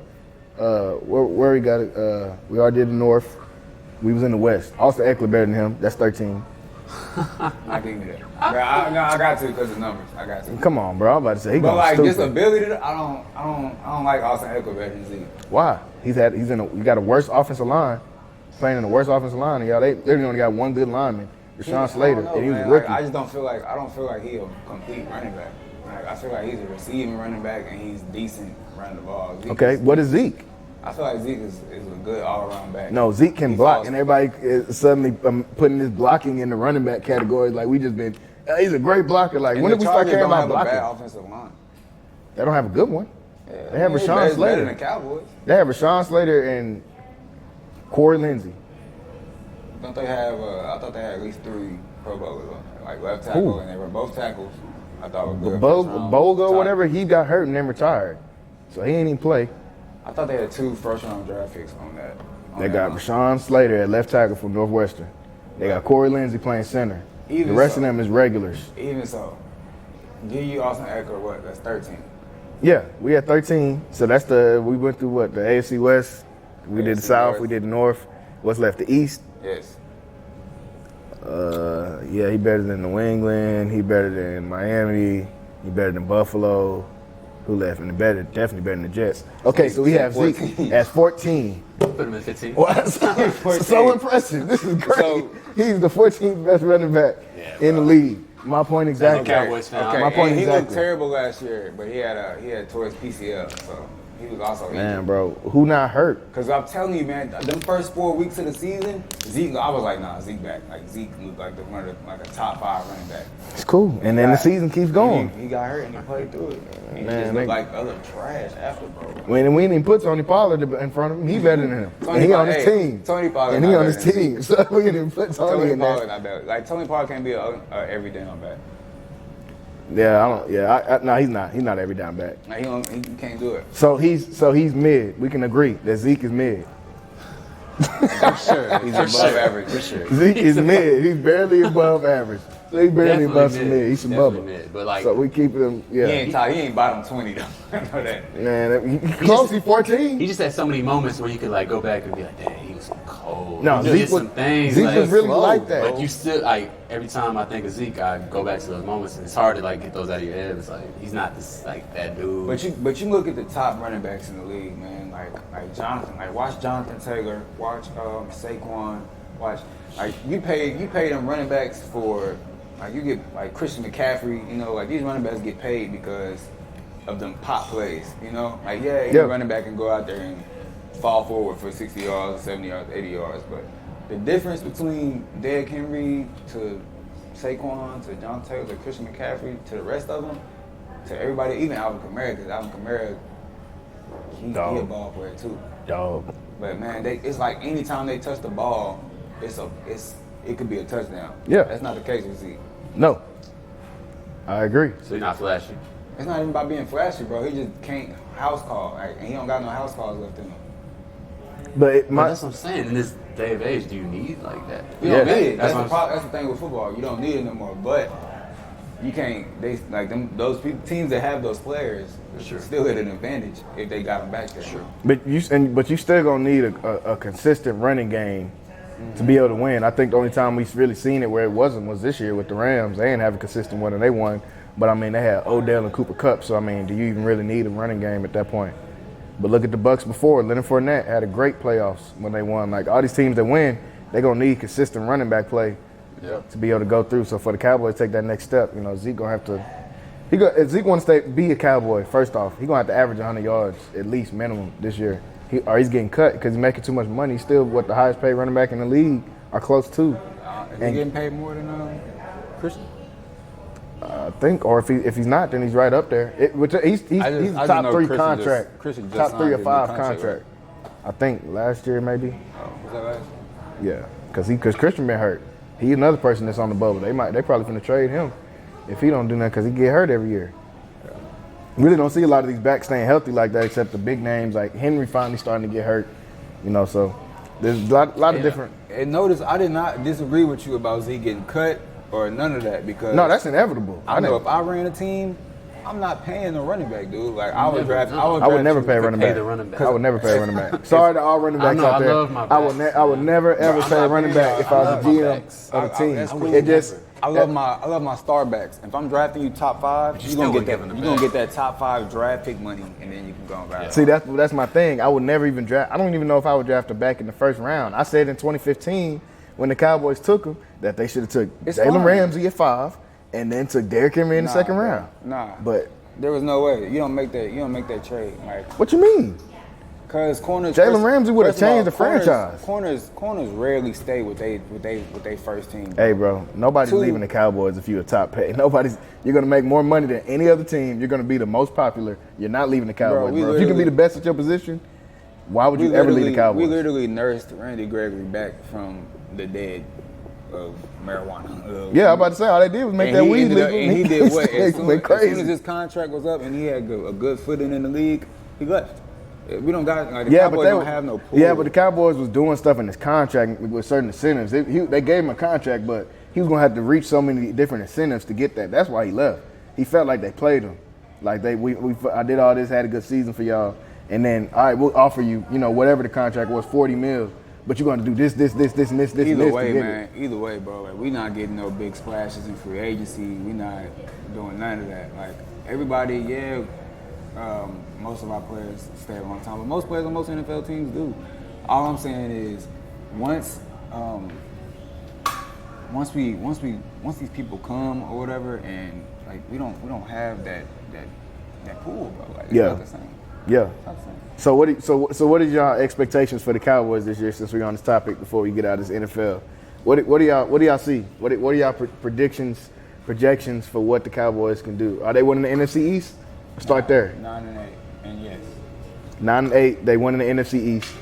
Where we got it? We already did the North. We was in the West. Austin Eckler better than him. That's 13. I give you that. I got to because of numbers. I got to. Come on, bro. I'm about to say he But going like stupid. just ability, I don't like Austin Eckler better than Zeke. Why? You got a worse offensive line. Playing in the worst offensive line. Y'all, they only got one good lineman, Rashawn Slater, and he was a rookie. I just don't feel like he's a complete running back. Like I feel like he's a receiving running back and he's decent running the ball. Zeke Okay, what is Zeke? I feel like Zeke is a good all-around back. No, Zeke can He block, falls- and everybody is suddenly putting this blocking in the running back category. Like we just been, he's a great blocker. Like And when the did we start Chargers caring don't about have a blocking? bad offensive line. They don't have a good one. Yeah, They have Rashawn better Slater. than the Cowboys. They have Rashawn Slater and Corey Lindsey. Don't they have? I thought they had at least 3 Pro Bowlers on there, like left tackle, Who? and they were both tackles. I thought were good. Bogo, whatever, he got hurt and then retired, so he ain't even play. I thought they had 2 first-round draft picks on that. They got Rashawn Slater at left tackle from Northwestern. They got Corey Lindsey playing center. Even The rest so. of them is regulars. Even so, give you Austin Eckler what? That's 13. Yeah, we had 13. So we went through what? The AFC West. We did the AFC South. North. We did the North. What's left? The East. Yes. Yeah, he better than New England. He better than Miami. He better than Buffalo. Who left? And definitely better than the Jets. Okay, so we have Zeke 14. at 14. Put him at 15. Wow, so impressive. This is great. So- He's the 14th best running back in the league. My point exactly. Cowboys fan. Okay. My point and he exactly. looked terrible last year, but he had towards PCL, so he was also Man, bro, who not hurt? Because I'm telling you, man, them first 4 weeks of the season, Zeke, I was like, nah, Zeke back. Like Zeke looked like one of a top 5 running back. It's cool. And then the season keeps going. He got hurt and he played through it. He Man, just they- looked like other trash after, bro. When we didn't even put Tony Pollard in front of him, he better than him. And he on his team. Tony Pollard And he not on his better than team. So we didn't put Tony Tony in Pollard there. not better. Like Tony Pollard can't be a every down back. Yeah, I don't. Yeah, no, he's not. He's not every down back. Like he can't do it. So he's mid. We can agree that Zeke is mid. For sure. He's above average. For sure. Zeke is mid. He's barely above average. So he's barely Definitely above mid. He's above Definitely it. mid. But like, So we keeping him. He Yeah. ain't bottom 20 though. I know that. Man, he close. He 14. he just had so many moments where you could like go back and be like, dang, he was cold. No, He did Zeke some was, things. Zeke like, was really slow, like that. But you still like every time I think of Zeke, I go back to those moments, and it's hard to like get those out of your head. It's like he's not this like that dude. But you look at the top running backs in the league, man. Like Jonathan. Like watch Jonathan Taylor. Watch Saquon. Watch you pay them running backs for like you get like Christian McCaffrey. You know, like these running backs get paid because of them pop plays. You know, like any running back can go out there and fall forward for 60 yards, 70 yards, 80 yards. But the difference between Derrick Henry to Saquon to John Taylor to Christian McCaffrey to the rest of them, to everybody, even Alvin Kamara, because Alvin Kamara, he a ball player too. Dog. But man, it's like anytime they touch the ball, it could be a touchdown. Yeah. That's not the case with Zeke. No. I agree. So you're not flashy. It's not even about being flashy, bro. He just can't house call. Like, and he don't got no house calls left in him. But But that's what I'm saying. In this day of age, do you need like that? You don't Yeah. need it. That's That's the thing with football. You don't need it no more. But you can't. They like them. Those teams that have those players still at an advantage if they got them back there. Sure. But you still gonna need a consistent running game to be able to win. I think the only time we've really seen it where it wasn't was this year with the Rams. They didn't have a consistent one and they won. But I mean, they had Odell and Cooper Kupp. So I mean, do you even really need a running game at that point? But look at the Bucks before. Leonard Fournette had a great playoffs when they won. Like all these teams that win, they're gonna need consistent running back play to be able to go through. So for the Cowboys to take that next step, you know, Zeke gonna have to. If Zeke wants to be a Cowboy, first off, he's gonna have to average 100 yards at least minimum this year. He's getting cut because he's making too much money. He's still the highest paid running back in the league, or close to. Is he getting paid more than Christian? I think, or if he's not, then he's right up there. He's top 3 contract, top 3 or 5 contract. I think last year maybe. Oh, was that last year? Yeah, because Christian been hurt. He's another person that's on the bubble. They probably finna trade him if he don't do nothing because he get hurt every year. Really don't see a lot of these backs staying healthy like that, except the big names like Henry finally starting to get hurt. You know, so there's a lot of different. And notice I did not disagree with you about Zeke getting cut or none of that because No, that's inevitable. I know if I ran a team, I'm not paying a running back, dude. Like I would draft. I would never pay a running back. the running back. I would never pay a running back. Sorry to all running backs I know, out I there. love my I would never ever pay a running back if I was a GM of the team. That's cool. It just I love my star backs. If I'm drafting you top 5, you're gonna get that top 5 draft pick money, and then you can go and buy. See, that's my thing. I would never even draft. I don't even know if I would draft a back in the first round. I said in 2015 when the Cowboys took him that they should have took Jalen Ramsey at 5 and then took Derrick Henry in the second round. Nah, But there was no way. You don't make that trade. Like, what you mean? cause corners. Jalen Ramsey would have first of all, changed the franchise. Corners rarely stay with they first team. Hey, bro, nobody's leaving the Cowboys if you're a top pay. You're going to make more money than any other team. You're going to be the most popular. You're not leaving the Cowboys, bro. If you can be the best at your position, why would you ever leave the Cowboys? We literally nursed Randy Gregory back from the dead of marijuana. Yeah, I'm about to say, all they did was make that weed legal. And he did what? As soon crazy. as his contract was up and he had a good footing in the league, he left. We don't got the Yeah, Cowboys but don't have no pool. Yeah, but the Cowboys was doing stuff in his contract with certain incentives. They gave him a contract, but he was gonna have to reach so many different incentives to get that. That's why he left. He felt like they played him. Like I did all this, had a good season for y'all, and then all right, we'll offer you, whatever the contract was, $40 million, but you're gonna do this, and this. Either way, to get man. Either way, bro. Like, we not getting no big splashes in free agency. We not doing none of that. Like everybody, most of our players stay a long time, but most players on most NFL teams do. All I'm saying is, once these people come or whatever, and like we don't have that pool, bro. Like, it's not the same. Yeah. It's not the same. So what is y'all expectations for the Cowboys this year? Since we're on this topic, before we get out of this NFL, what do y'all see? What are y'all predictions, projections for what the Cowboys can do? Are they winning the NFC East? Start there. 9-8, and yes. 9-8. They won in the NFC East.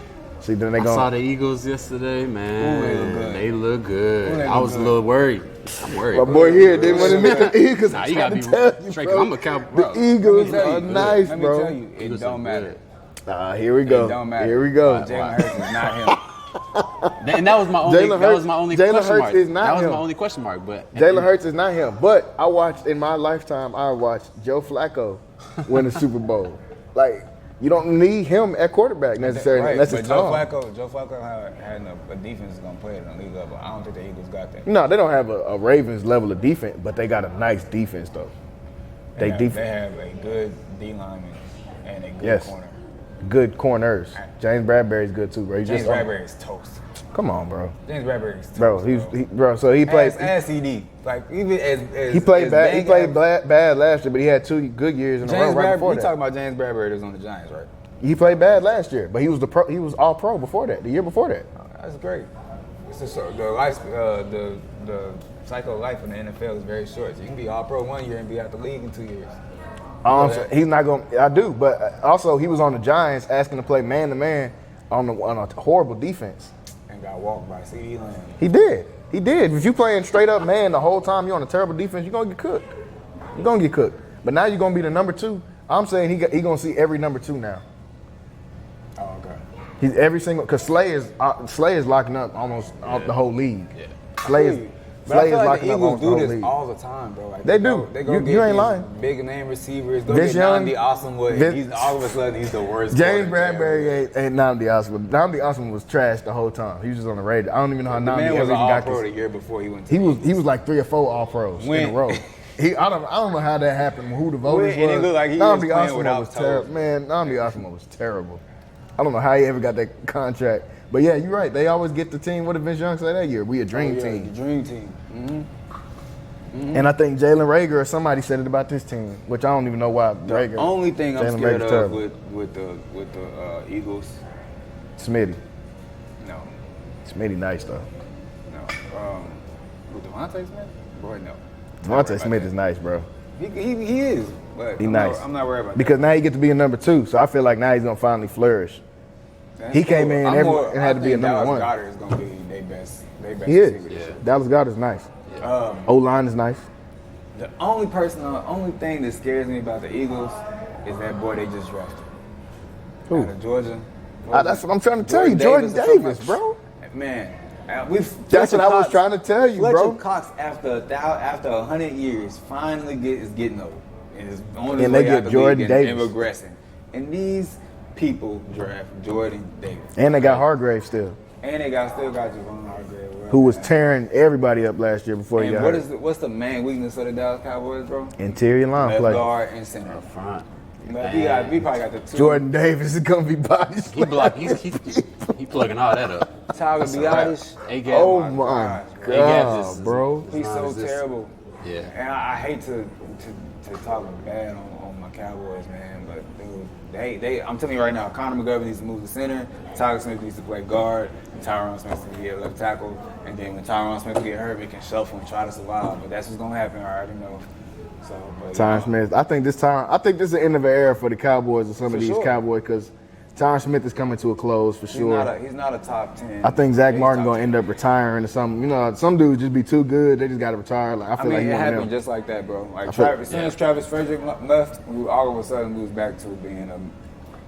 See, then they I saw the Eagles yesterday, man. Ooh, they look good. Ooh, they I look was good. a little worried. I'm worried. My boy here didn't want to admit the Eagles. Nah, you gotta be straight. bro. I'm a Cowboy. Bro. The Eagles Let me tell are you, nice, Let me bro. tell you, it Eagles don't look matter. good. Here we go. It don't matter. Here we go. Jalen Hurts is not him. And that was my only. Jalen That was Hurts- my only Jalen question Hurts mark. is not That was him. my only question mark. But Jalen Hurts is not him. But I watched in my lifetime. I watched Joe Flacco win the Super Bowl. Like you don't need him at quarterback necessarily Right, unless but it's Joe Tom. Flacco had a defense that's gonna play at the league level. I don't think the Eagles got that. No, they don't have a Ravens level of defense, but they got a nice defense though. They They have a good D lineman and a good corner. Good corners. James Bradbury's good too, bro. James Bradbury is toast. Come on, bro. James Bradbury is toast. Bro. So he played. As CD, like even as He played as bad. He bang played bad last year, but he had 2 good years in a row James right Bradbury. before You that. talking about James Bradbury that was on the Giants, right? He played bad last year, but he was he was all pro before that. The year before that. That's great. It's just, the cycle of life in the NFL is very short. So you can be all pro 1 year and be out the league in 2 years. He's not going. I do, but also he was on the Giants asking to play man to man on a horrible defense. And got walked by CD Lamb. He did. If you playing straight up man the whole time, you're on a terrible defense, you're gonna get cooked. You're gonna get cooked. But now you're gonna be the number 2. I'm saying he gonna see every number 2 now. Oh, okay. He's every single because Slay is locking up almost off the whole league. Yeah. Slay But I is feel like locking the up Eagles almost the whole do this league. all the time, bro. Like They do. They go You get ain't these lying. big name receivers. Go Vince get Young, Nnamdi Asomugha, and he's all of a sudden he's the worst. James quarterback. Bradbury ain't Nnamdi Asomugha. Nnamdi Asomugha was trash the whole time. He was just on the radar. I don't even know how The Nnamdi man ever was even an got All-Pro this. the year before he went to He the was Eagles. like 3 or 4 All Pros in When- a row. I don't know how that happened. Who the voters And it was. looked like he was playing without toes. Man, Nnamdi Asomugha was terrible. I don't know how he ever got that contract. But yeah, you're right. They always get the team. What did Vince Young say that year? We a dream The team. dream team. And I think Jalen Rager or somebody said it about this team, which I don't even know why. The only thing I'm Jalen scared Rager's of terrible. with the Eagles, Smitty. no, Smitty nice though. with Devontae Smith, boy, no. Devontae Smith is nice, bro. He is, but He I'm nice. I'm not worried about Because now he get to be a number 2, so I feel like now he's gonna finally flourish. that. he came in I'm and had to be a number Dallas 1. Goddard is gonna be their best. He is. receiver this year. Dallas Goddard is nice. O-line is nice. The only thing that scares me about the Eagles is that boy they just drafted. Who? Out of Georgia. That's what I'm trying to tell you, Jordan Davis, bro. Man, That's what I was trying to tell you, Fletcher bro. Cox, after 100 years, finally is getting old. And is on his And way they out get the Jordan league Davis. and regressing. And these people draft Jordan Davis. And they got Hargrave still, And they still got Javon Hargrave. who was tearing everybody up last year before he And got hurt. what's the main weakness of the Dallas Cowboys, bro? Interior line Left play. guard and center. front. But we probably got the 2. Jordan Davis is gonna be body He slam. block. He plugging all that up. Tyler Biadasz. A-gap. Oh my my gosh, god, bro. He's so terrible. Yeah. And I hate to talk bad on my Cowboys, man, but dude, I'm telling you right now, Conor McGovern needs to move to center, Tyler Smith needs to play guard, and Tyron Smith needs to be a left tackle, and then when Tyron Smith get hurt, we can shuffle and try to survive. But that's what's gonna happen. I already know. So, but, Tyron Smith. I think this is the end of an era for the Cowboys and some of these sure. Cowboys because Tyron Smith is coming to a close for sure. He's not a top 10. I think Zach He's Martin top gonna end up retiring or something. You know, some dudes just be too good. They just gotta retire. Like I feel like it one of happened them. just like that, bro. Like feel- as soon as Travis Frederick left, we all of a sudden moved back to being a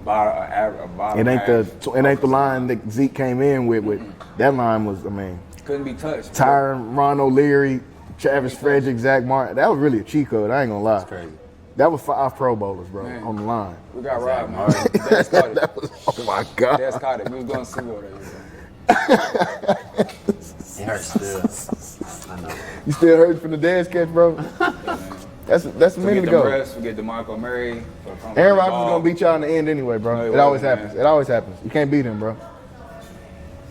bottom. It ain't the line that Zeke came in with. That line was, Couldn't be touched. Tyron, Ron O'Leary, Travis Frederick, Zach Martin. That was really a cheat code. I ain't gonna lie. That's crazy. That was 5 Pro Bowlers, bro, Man. on the line. We got robbed, man. That's caught it. That was, oh my god. That's caught it. We was going to Super Bowl that year. It hurts still. I know. You still hurt from the dance catch, bro? That's a minute Forget the ago. refs, forget DeMarco Murray. Aaron Rodgers is gonna beat y'all in the end anyway, bro. No, he It always wasn't, happens. man. It always happens. You can't beat him, bro.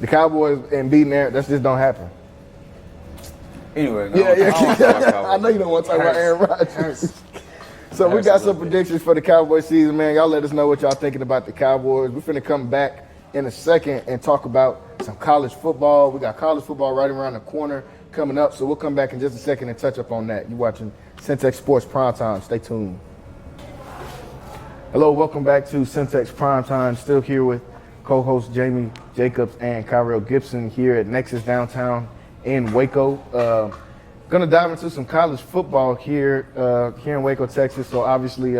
The Cowboys and beating Aaron, that just don't happen. Anyway, Yeah, I don't talk about yeah. Cowboys. I know you don't want to talk about Aaron Rodgers. So we Hurts got a some little bit. predictions for the Cowboy season, man. Y'all let us know what y'all thinking about the Cowboys. We're finna come back in a second and talk about some college football. We got college football right around the corner coming up, so we'll come back in just a second and touch up on that. You watching Centex Sports Primetime. Stay tuned. Hello, welcome back to Centex Primetime. Still here with co-host Jamie Jacobs and Kyrell Gibson here at Nexus Downtown in Waco. Gonna dive into some college football here in Waco, Texas. So obviously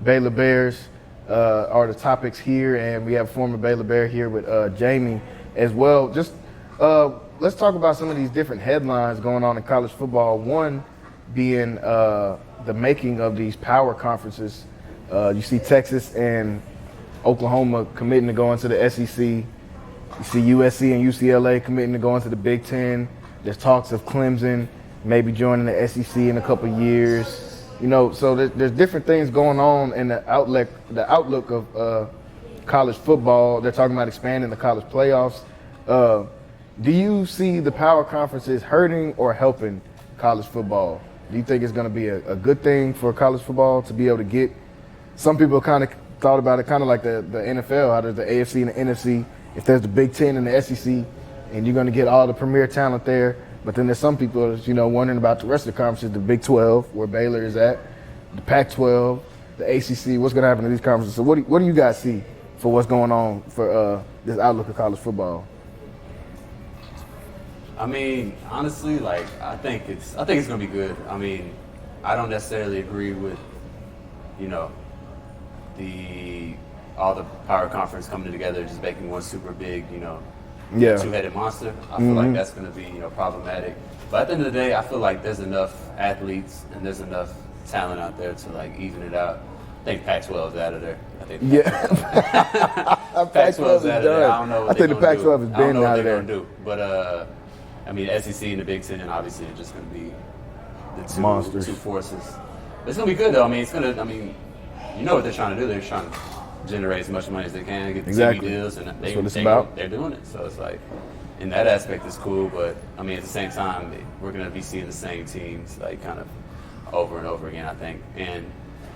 Baylor Bears are the topics here, and we have former Baylor Bear here with Jamie. as well. Just let's talk about some of these different headlines going on in college football. One being the making of these power conferences. You see Texas and Oklahoma committing to go into the SEC. You see USC and UCLA committing to go into the Big Ten. There's talks of Clemson maybe joining the SEC in a couple of years. You know, so there's different things going on in the outlook of college football. They're talking about expanding the college playoffs. Do you see the power conferences hurting or helping college football? Do you think it's going to be a good thing for college football to be able to get? Some people kind of thought about it kind of like the NFL, how there's the AFC and the NFC. If there's the Big Ten and the SEC, and you're going to get all the premier talent there. But then there's some people that's, wondering about the rest of the conferences, the Big 12, where Baylor is at, the Pac-12, the ACC. What's going to happen to these conferences? So what do you guys see for what's going on for this outlook of college football? I mean, honestly, like I think it's gonna be good. I mean, I don't necessarily agree with, all the power conference coming together, just making one super big, two-headed monster. I feel like that's gonna be, problematic. But at the end of the day, I feel like there's enough athletes and there's enough talent out there to like even it out. I think Pac-12 is out of there. I think Pac-12 is out of there. I don't know what I think the Pac-12 is been out of there. Gonna do. But I mean, SEC and the Big Ten obviously are just going to be the monsters. Two forces. But it's going to be good though. I mean, you know what they're trying to do. They're trying to generate as much money as they can, get the TV deals, and that's what it's about. They're doing it. So it's like, in that aspect, it's cool. But I mean, at the same time, we're going to be seeing the same teams like kind of over and over again, I think. And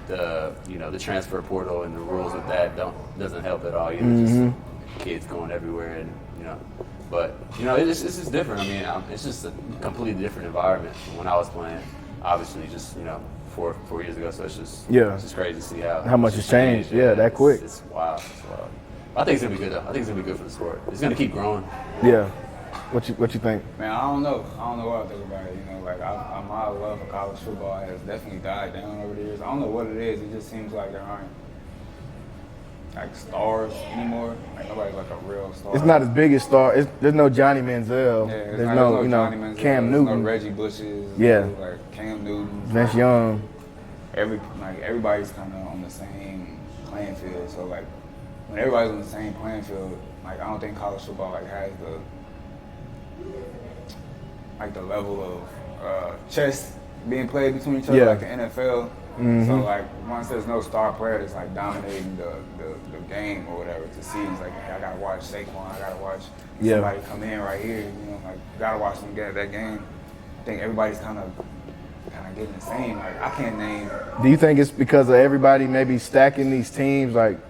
the transfer portal and the rules with that doesn't help at all. Just kids going everywhere, and But it's just different. I mean, it's just a completely different environment from when I was playing. Obviously, just 4 years ago. So it's just crazy to see how much has changed. Yeah, that quick. It's wild. I think it's gonna be good though. I think it's gonna be good for the sport. It's gonna keep growing. Yeah. What you think? Man, I don't know what I think about it. My love for college football has definitely died down over the years. I don't know what it is. It just seems like there aren't like stars anymore. Like nobody's like a real star. It's not as big as star. There's no Johnny Manziel. Yeah, there's no Johnny Manziel, Cam Newton. no Reggie Bushes. Yeah. Like Cam Newton. Vince Young. Everybody's kind of on the same playing field. So like when everybody's on the same playing field, like I don't think college football like has the level of chess being played between each other like the NFL. So like once there's no star player that's like dominating the game or whatever, to see it's like, hey, I gotta watch Saquon, I gotta watch somebody come in right here, gotta watch them get that game. I think everybody's kind of getting the same. Like I can't name. Do you think it's because of everybody maybe stacking these teams? Like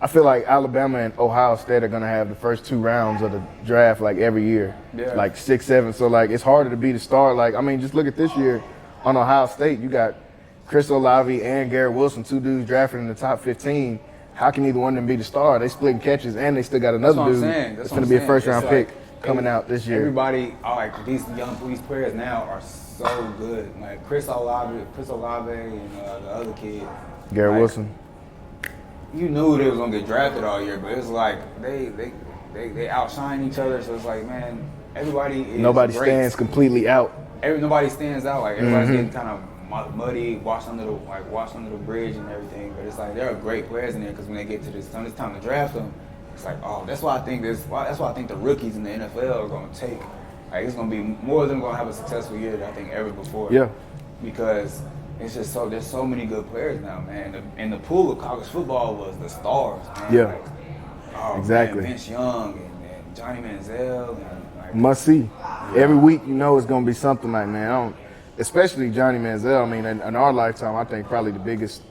I feel like Alabama and Ohio State are gonna have the first 2 rounds of the draft like every year, like 6, 7. So like it's harder to be the star. Like I mean, just look at this year on Ohio State. You got Chris Olave and Garrett Wilson, 2 dudes drafted in the top 15. How can either one of them be the star? They splitting catches and they still got another dude that's going to be a first-round pick coming out this year. Everybody, these players now are so good. Like Chris Olave, and the other kid, Garrett Wilson. You knew they was going to get drafted all year, but it's like they outshine each other. So it's like, man, nobody stands completely out. Nobody stands out. Like everybody's getting kind of muddy, washed under the bridge and everything. But it's like there are great players in there because when they get to this time to draft them, it's like, oh, that's why I think the rookies in the NFL are going to take. Like it's going to be more of them going to have a successful year than I think ever before. Yeah. Because it's just there's so many good players now, man. And the pool of college football was the stars, man. Yeah. Exactly. Man, Vince Young and Johnny Manziel and must see. Every week it's going to be something like, man, especially Johnny Manziel. I mean, in our lifetime, I think probably the biggest,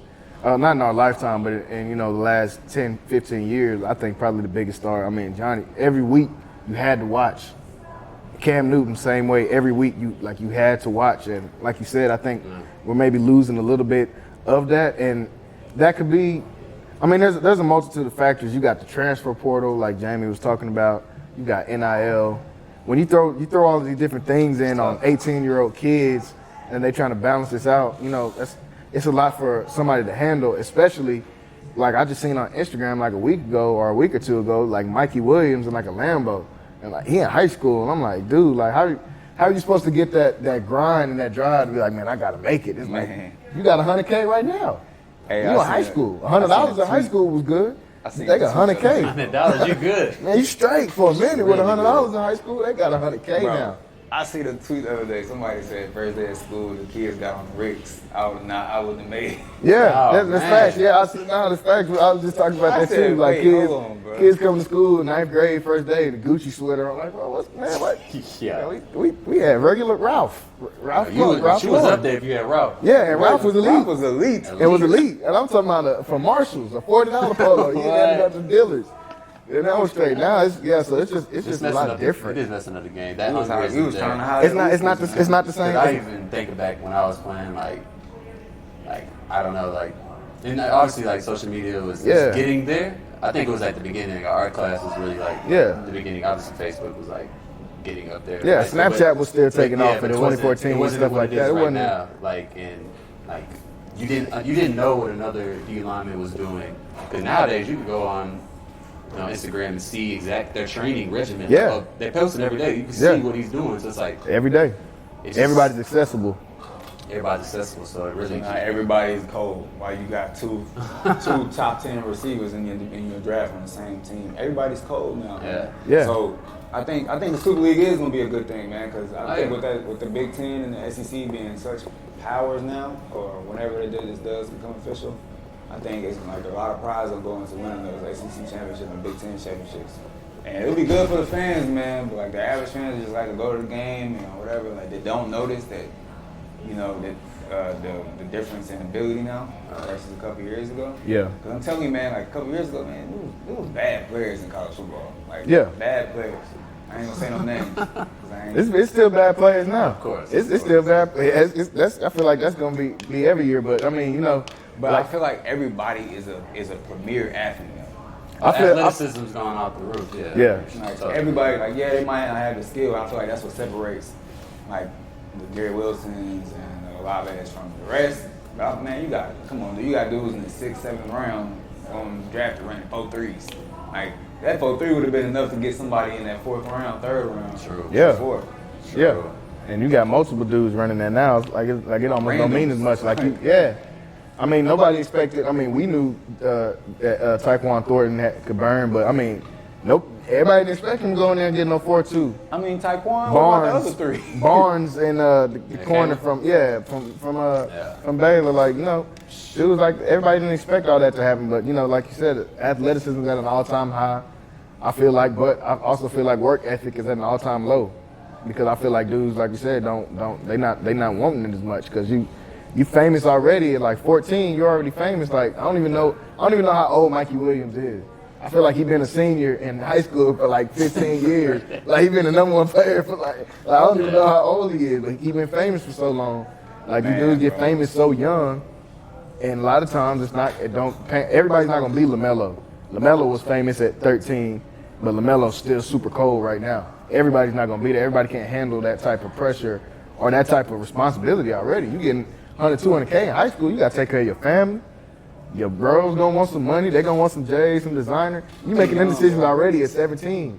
not in our lifetime, but in the last 10, 15 years, I think probably the biggest star. I mean, Johnny, every week you had to watch. Cam Newton, same way. Every week you had to watch. And like you said, I think we're maybe losing a little bit of that. And that could be, I mean, there's a multitude of factors. You got the transfer portal, like Jamie was talking about. You got NIL. When you throw all of these different things in on 18-year-old kids, and they trying to balance this out, it's a lot for somebody to handle, especially like I just seen on Instagram like a week ago or a week or two ago, like Mikey Williams and like a Lambo. And like he in high school, and I'm like, dude, like how are you supposed to get that grind and that drive to be like, man, I gotta make it? It's like you got $100K right now. Hey, you in high school. $100 in high school was good. They got $100K. $100, you good. Man, you straight for a minute with $100 in high school. They got $100K Bro, now. I see the tweet the other day. Somebody said first day of school, the kids got on the Ricks. I wouldn't have made it. Yeah, Oh, that's man. facts. Yeah, I see. No, that's facts. I was just talking about I that said, too. Like wait, kids, hold on, bro. kids coming to school, 9th grade, first day, the Gucci sweater. I'm like, oh, what's man? What? Yeah. We had regular Ralph. Ralph. You Ralph was Lauren. up there if you had Ralph. Yeah, and Ralph was elite. Ralph was elite. It was elite, and I'm talking about from Marshalls, a $40 polo. You had it at the dealers. And that was straight. Now it's so it's just a lot different. It is messing up the game. That We was hunger is trying to there. hide It's not the same. I even think back when I was playing, like I don't know, like, and obviously like social media was just getting there. I think it was at the beginning. Our art class was really like the beginning. Obviously Facebook was like getting up there. Yeah, Like, Snapchat was still taking off in but it wasn't- 2014 it and wasn't stuff what like it that. is It right wasn't. now. Like and like you didn't know what another D lineman was doing. Because nowadays you can go on Instagram and see their training regimen. Yeah. They post it every day. You can see what he's doing. So it's like Every day. it's just- Everybody's accessible. everybody's accessible. So it really Not everybody's cold. Why you got two top 10 receivers in your draft on the same team? Everybody's cold now. Man. Yeah. So I think the Super League is gonna be a good thing, man. Because I think yeah. with the Big Ten and the SEC being such powers now, or whenever this does become official, I think it's like a lot of pride will go into winning those SEC championships and Big Ten championships. And it'll be good for the fans, man. But like the average fans just like to go to the game and whatever. Like they don't notice that, the difference in ability now versus a couple years ago. Yeah. Because I'm telling you, man, like a couple years ago, man, there was bad players in college football. Like bad players. I ain't gonna say no names. 'Cause It's still bad players now. Of course. It's still bad. I feel like that's gonna be every year. But I mean, But I feel like everybody is a premier athlete now. athleticism's gone out the roof. Yeah. Like So- everybody, like they might not have the skill. I feel like that's what separates, like the Gary Wilsons and the Olaves from the rest. But man, you got dudes in the 6th, 7th round on drafted running 4.3s. Like that 4.3 would have been enough to get somebody in that 4th round, 3rd round. True. Yeah. 4th. Yeah. And you got multiple dudes running that now. It's like it almost don't mean as much. Like I mean, nobody expected. I mean, we knew that Tyquan Thornton could burn, but I mean, nope. Everybody didn't expect him to go in there and get no 4.2. I mean, Tyquan, what about the other three? Barnes and the corner from Baylor. Like it was like everybody didn't expect all that to happen. But like you said, athleticism is at an all-time high. I feel like, but I also feel like work ethic is at an all-time low because I feel like dudes, like you said, they not wanting it as much because you famous already at like 14. You're already famous. Like I don't even know how old Mikey Williams is. I feel like he's been a senior in high school for like 15 years. Like he's been the number one player for like I don't even know how old he is, but he's been famous for so long. Like you dudes get famous so young, and a lot of times everybody's not gonna be LaMelo. LaMelo was famous at 13, but LaMelo's still super cold right now. Everybody's not gonna be there. Everybody can't handle that type of pressure or that type of responsibility already. You getting 100, 200K in high school, you gotta take care of your family. Your bros gonna want some money. They gonna want some J's, some designer. You making them decisions already at 17.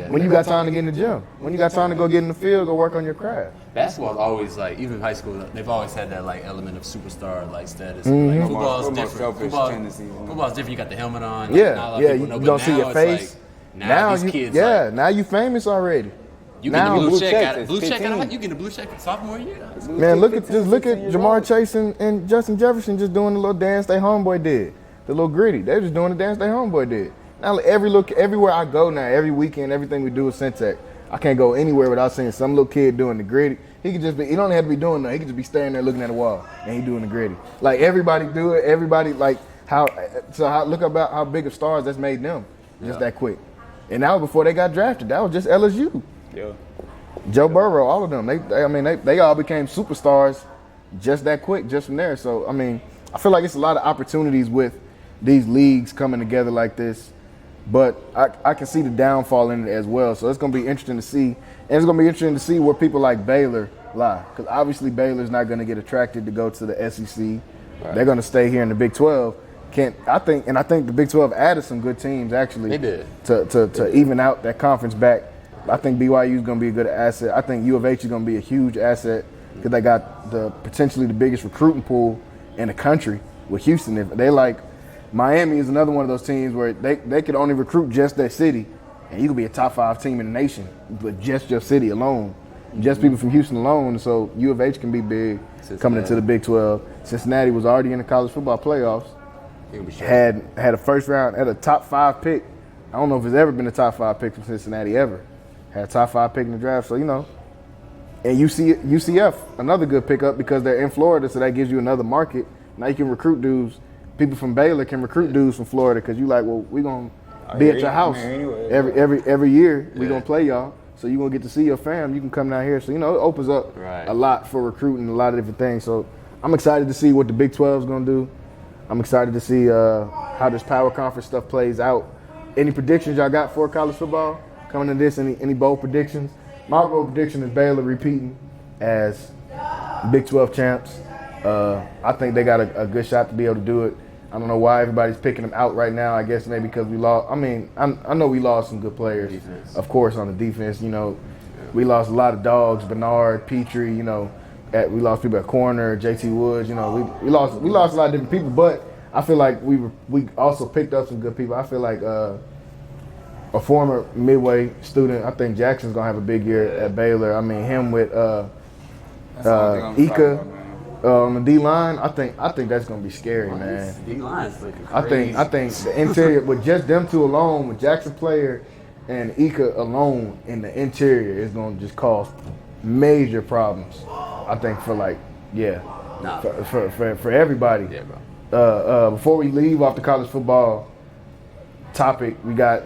When you got time to get in the gym. When you got time to go get in the field, go work on your craft. Basketball's always like, even in high school, they've always had that like element of superstar like status. Mm-hmm. Like, football's Football different. selfish tendencies. Football's different. You got the helmet on. Like, Yeah, not a lot of yeah. people You know, but don't see now your it's face. Like, now these kids, like, now you famous already. you get the now, blue blue check. check Out, is blue check. 15. You get the blue check sophomore year. Man, look at Jamar Chase and Justin Jefferson just doing the little dance they homeboy did. The little gritty. They just doing the dance they homeboy did. Now everywhere I go now, every weekend, everything we do with Centex, I can't go anywhere without seeing some little kid doing the gritty. He don't have to be doing that. He could just be standing there looking at the wall and he doing the gritty. Like everybody do it. Everybody look about how big of stars that's made them just that quick. And that was before they got drafted. That was just LSU. Yeah. Joe Burrow, all of them. They all became superstars just that quick, just from there. So I mean, I feel like it's a lot of opportunities with these leagues coming together like this, but I can see the downfall in it as well. So it's going to be interesting to see, and it's going to be interesting to see where people like Baylor lie, because obviously Baylor's not going to get attracted to go to the SEC. Right. They're going to stay here in the Big 12. I think the Big 12 added some good teams actually. They did to even out that conference back. I think BYU is going to be a good asset. I think U of H is going to be a huge asset because they got potentially the biggest recruiting pool in the country with Houston. If they like, Miami is another one of those teams where they could only recruit just that city, and you could be a top 5 team in the nation with just your city alone, just people from Houston alone. So U of H can be big coming into the Big 12. Cincinnati was already in the college football playoffs. Had a first round, had a top 5 pick. I don't know if it's ever been a top 5 pick from Cincinnati ever. Had a top 5 pick in the draft, so And UCF, another good pickup because they're in Florida, so that gives you another market. Now you can recruit dudes. People from Baylor can recruit dudes from Florida because you like, well, we're going to be at your house every year. We're going to play y'all. So you're going to get to see your fam. You can come down here. So, it opens up a lot for recruiting, a lot of different things. So I'm excited to see what the Big 12 is going to do. I'm excited to see how this power conference stuff plays out. Any predictions y'all got for college football coming to this? Any bold predictions? My bold prediction is Baylor repeating as Big 12 champs. I think they got a good shot to be able to do it. I don't know why everybody's picking them out right now. I guess maybe because we lost. I mean, I know we lost some good players, of course, on the defense. We lost a lot of dogs, Bernard, Petrie. We lost people at corner, JT Woods. We lost a lot of different people. But I feel like we also picked up some good people. I feel like a former Midway student, I think Jackson's gonna have a big year at Baylor. I mean, him with Ika. On the D line, I think that's gonna be scary, man. D line's looking crazy. I think the interior with just them two alone, with Jackson Player and Ika alone in the interior, is gonna just cause major problems. I think for for everybody. Yeah, bro. Before we leave off the college football topic, we got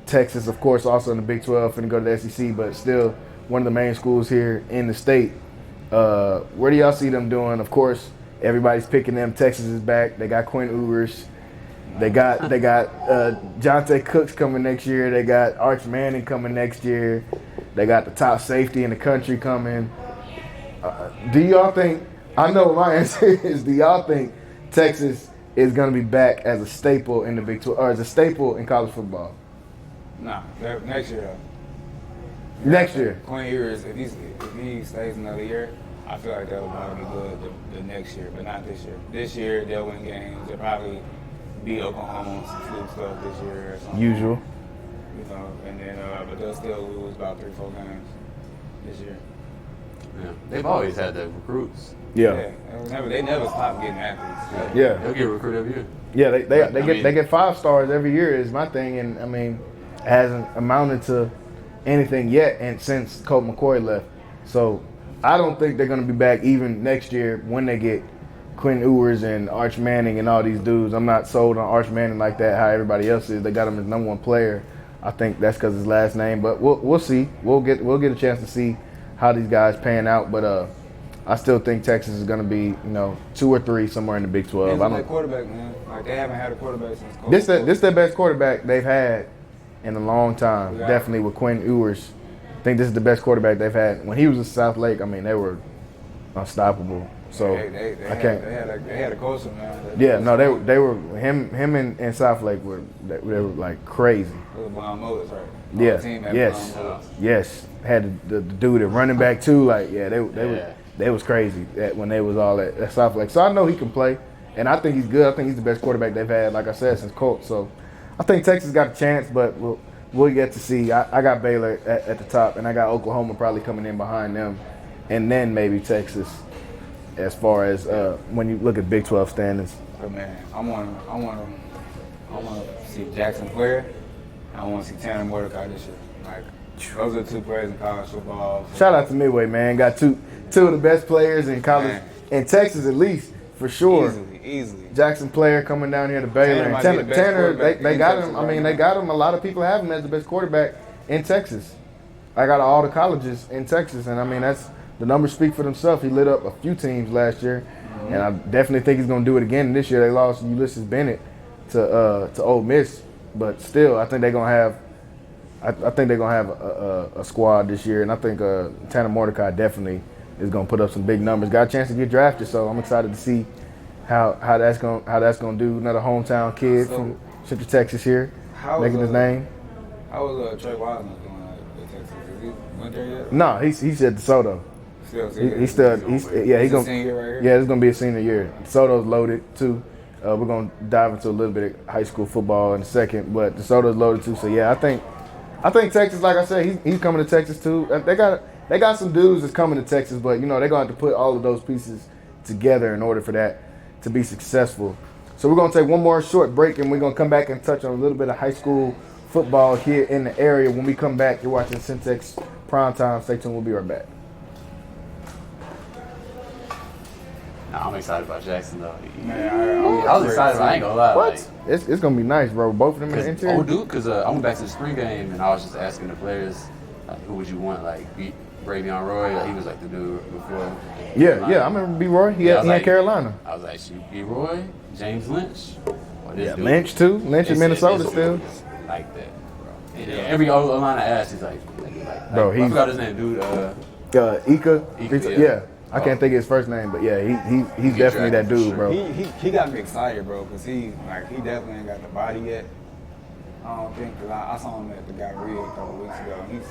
Texas, of course, also in the Big 12, finna go to the SEC, but still one of the main schools here in the state. Where do y'all see them doing? Of course, everybody's picking them. Texas is back. They got Quinn Ewers. They got Jonte Cooks coming next year. They got Arch Manning coming next year. They got the top safety in the country coming. Do y'all think? I know what my answer is. Do y'all think Texas is going to be back as a staple in the Big 12 or as a staple in college football? Nah, next year though. Next year. Quinn Ewers, if he stays another year, I feel like they'll probably be good the next year, but not this year. This year they'll win games. They'll probably beat Oklahoma some fluke stuff this year or something. Usual. And then but they'll still lose about 3-4 games this year. Yeah, they've always had the recruits. Yeah. They never stop getting athletes. Yeah. They'll get recruited every year. Yeah, they get 5 stars every year is my thing, and I mean, it hasn't amounted to anything yet, and since Colt McCoy left. So I don't think they're going to be back even next year when they get Quinn Ewers and Arch Manning and all these dudes. I'm not sold on Arch Manning like that, how everybody else is. They got him as #1 player. I think that's because his last name, but we'll see. We'll get a chance to see how these guys pan out, but I still think Texas is going to be 2 or 3 somewhere in the Big 12. I don't quarterback, man. Like they haven't had a quarterback since Colt. This their best quarterback they've had in a long time. Yeah. Definitely with Quinn Ewers. I think this is the best quarterback they've had. When he was at South Lake, I mean, they were unstoppable. So they had a coach, man. They were him and South Lake were like crazy. It was Von Moses, right? Yeah. Yes. Had the dude at running back too. Like they was crazy when they was all at South Lake. So I know he can play, and I think he's good. I think he's the best quarterback they've had, like I said, since Colt. So I think Texas got a chance, but we'll get to see. I got Baylor at the top, and I got Oklahoma probably coming in behind them, and then maybe Texas. As far as when you look at Big 12 standings. But man, I want to see Jackson Player. I want to see Tanner Mordecai this year. Like those are 2 players in college football. Shout out to Midway, man. Got two of the best players in college in Texas, at least for sure. Easily. Jackson Player coming down here to Baylor. Tanner, they got him. I mean, they got him. A lot of people have him as the best quarterback in Texas. I got all the colleges in Texas, and I mean the numbers speak for themselves. He lit up a few teams last year, and I definitely think he's going to do it again this year. They lost Ulysses Bennett to Ole Miss, but still, I think they're going to have a squad this year, and I think Tanner Mordecai definitely is going to put up some big numbers. Got a chance to get drafted, so I'm excited to see how that's going to do. Another hometown kid from Central Texas here, making his name. How was Trey Wiseman doing at Texas? went there yet? No, he's at DeSoto. He's gonna senior right here? Yeah, it's gonna be a senior year. DeSoto's loaded too. We're gonna dive into a little bit of high school football in a second, but DeSoto's loaded too. So yeah, I think Texas, like I said, he's coming to Texas too. They got some dudes that's coming to Texas, but you know they're gonna have to put all of those pieces together in order for that to be successful. So we're gonna take one more short break, and we're gonna come back and touch on a little bit of high school football here in the area. When we come back, you're watching Centex Primetime. Stay tuned. We'll be right back. Nah, I'm excited about Jackson though. Man, I was excited. I ain't gonna lie. What? Like, It's gonna be nice, bro. Both of them in the interior. oh, dude, because I went back to the spring game and I was just asking the players, like, who would you want? Like, beat Bravion Roy? Like, he was like the dude before. Yeah. I remember B. Roy. He in like, Carolina. I was like, shoot, B. Roy, James Lynch, or this dude? Lynch too. Lynch in Minnesota still. Like that, bro. And every line I asked, he's like, Bro, I forgot his name, dude. Ika. Yeah. I can't think of his first name, but yeah, he's definitely that dude, bro. He got me excited, bro, because he definitely ain't got the body yet. I don't think, because I saw him at the Galleria a couple weeks ago. He's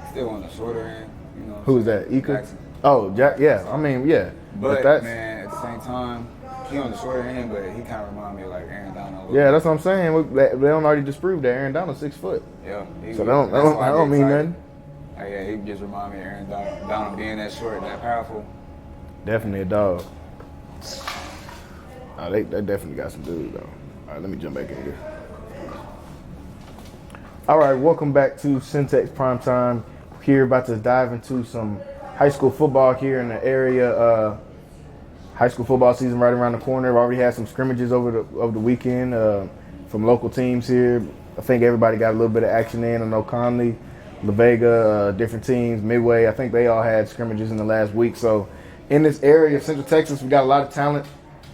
still on the shorter end, you know. Who's that? Ika? Jackson. Oh, Jack. Yeah, I mean, yeah. But that's, man, at the same time, he on the shorter end, but he kind of remind me of like Aaron Donald. yeah, that's what I'm saying. They don't already disprove that Aaron Donald's 6 foot. Yeah. So that don't mean nothing. Yeah, he just remind me of Aaron Donald being that short and that powerful. Definitely a dog. Oh, they definitely got some dudes though. All right, let me jump back in here. All right, welcome back to Centex Primetime. Here, about to dive into some high school football here in the area. High school football season right around the corner. We already had some scrimmages over the weekend from local teams here. I think everybody got a little bit of action in. I know Conley, La Vega, different teams, Midway. I think they all had scrimmages in the last week. So in this area of Central Texas, we got a lot of talent.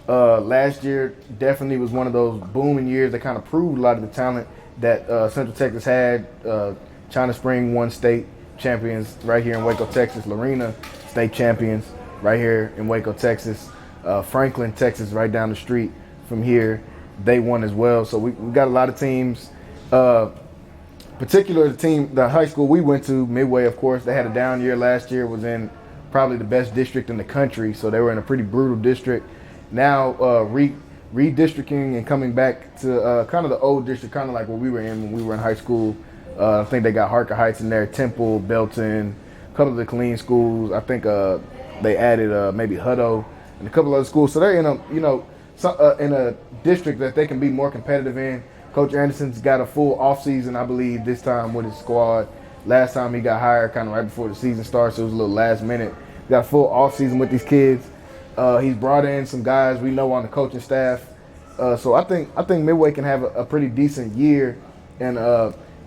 Last year definitely was one of those booming years that kind of proved a lot of the talent that Central Texas had. China Spring won state champions right here in Waco, Texas. Lorena state champions right here in Waco, Texas. Franklin, Texas, right down the street from here, they won as well. So we got a lot of teams. Particular the high school we went to, Midway, of course, they had a down year last year, was in probably the best district in the country, so they were in a pretty brutal district. Now redistricting and coming back to kind of the old district, kind of like what we were in when we were in high school. I think they got Harker Heights in there, Temple, Belton, a couple of the Killeen schools. I think they added maybe Hutto and a couple other schools. So they're in a district that they can be more competitive in. Coach Anderson's got a full offseason, I believe, this time with his squad. Last time he got hired kind of right before the season starts, so it was a little last minute. Got a full offseason with these kids. He's brought in some guys we know on the coaching staff. So I think Midway can have a pretty decent year and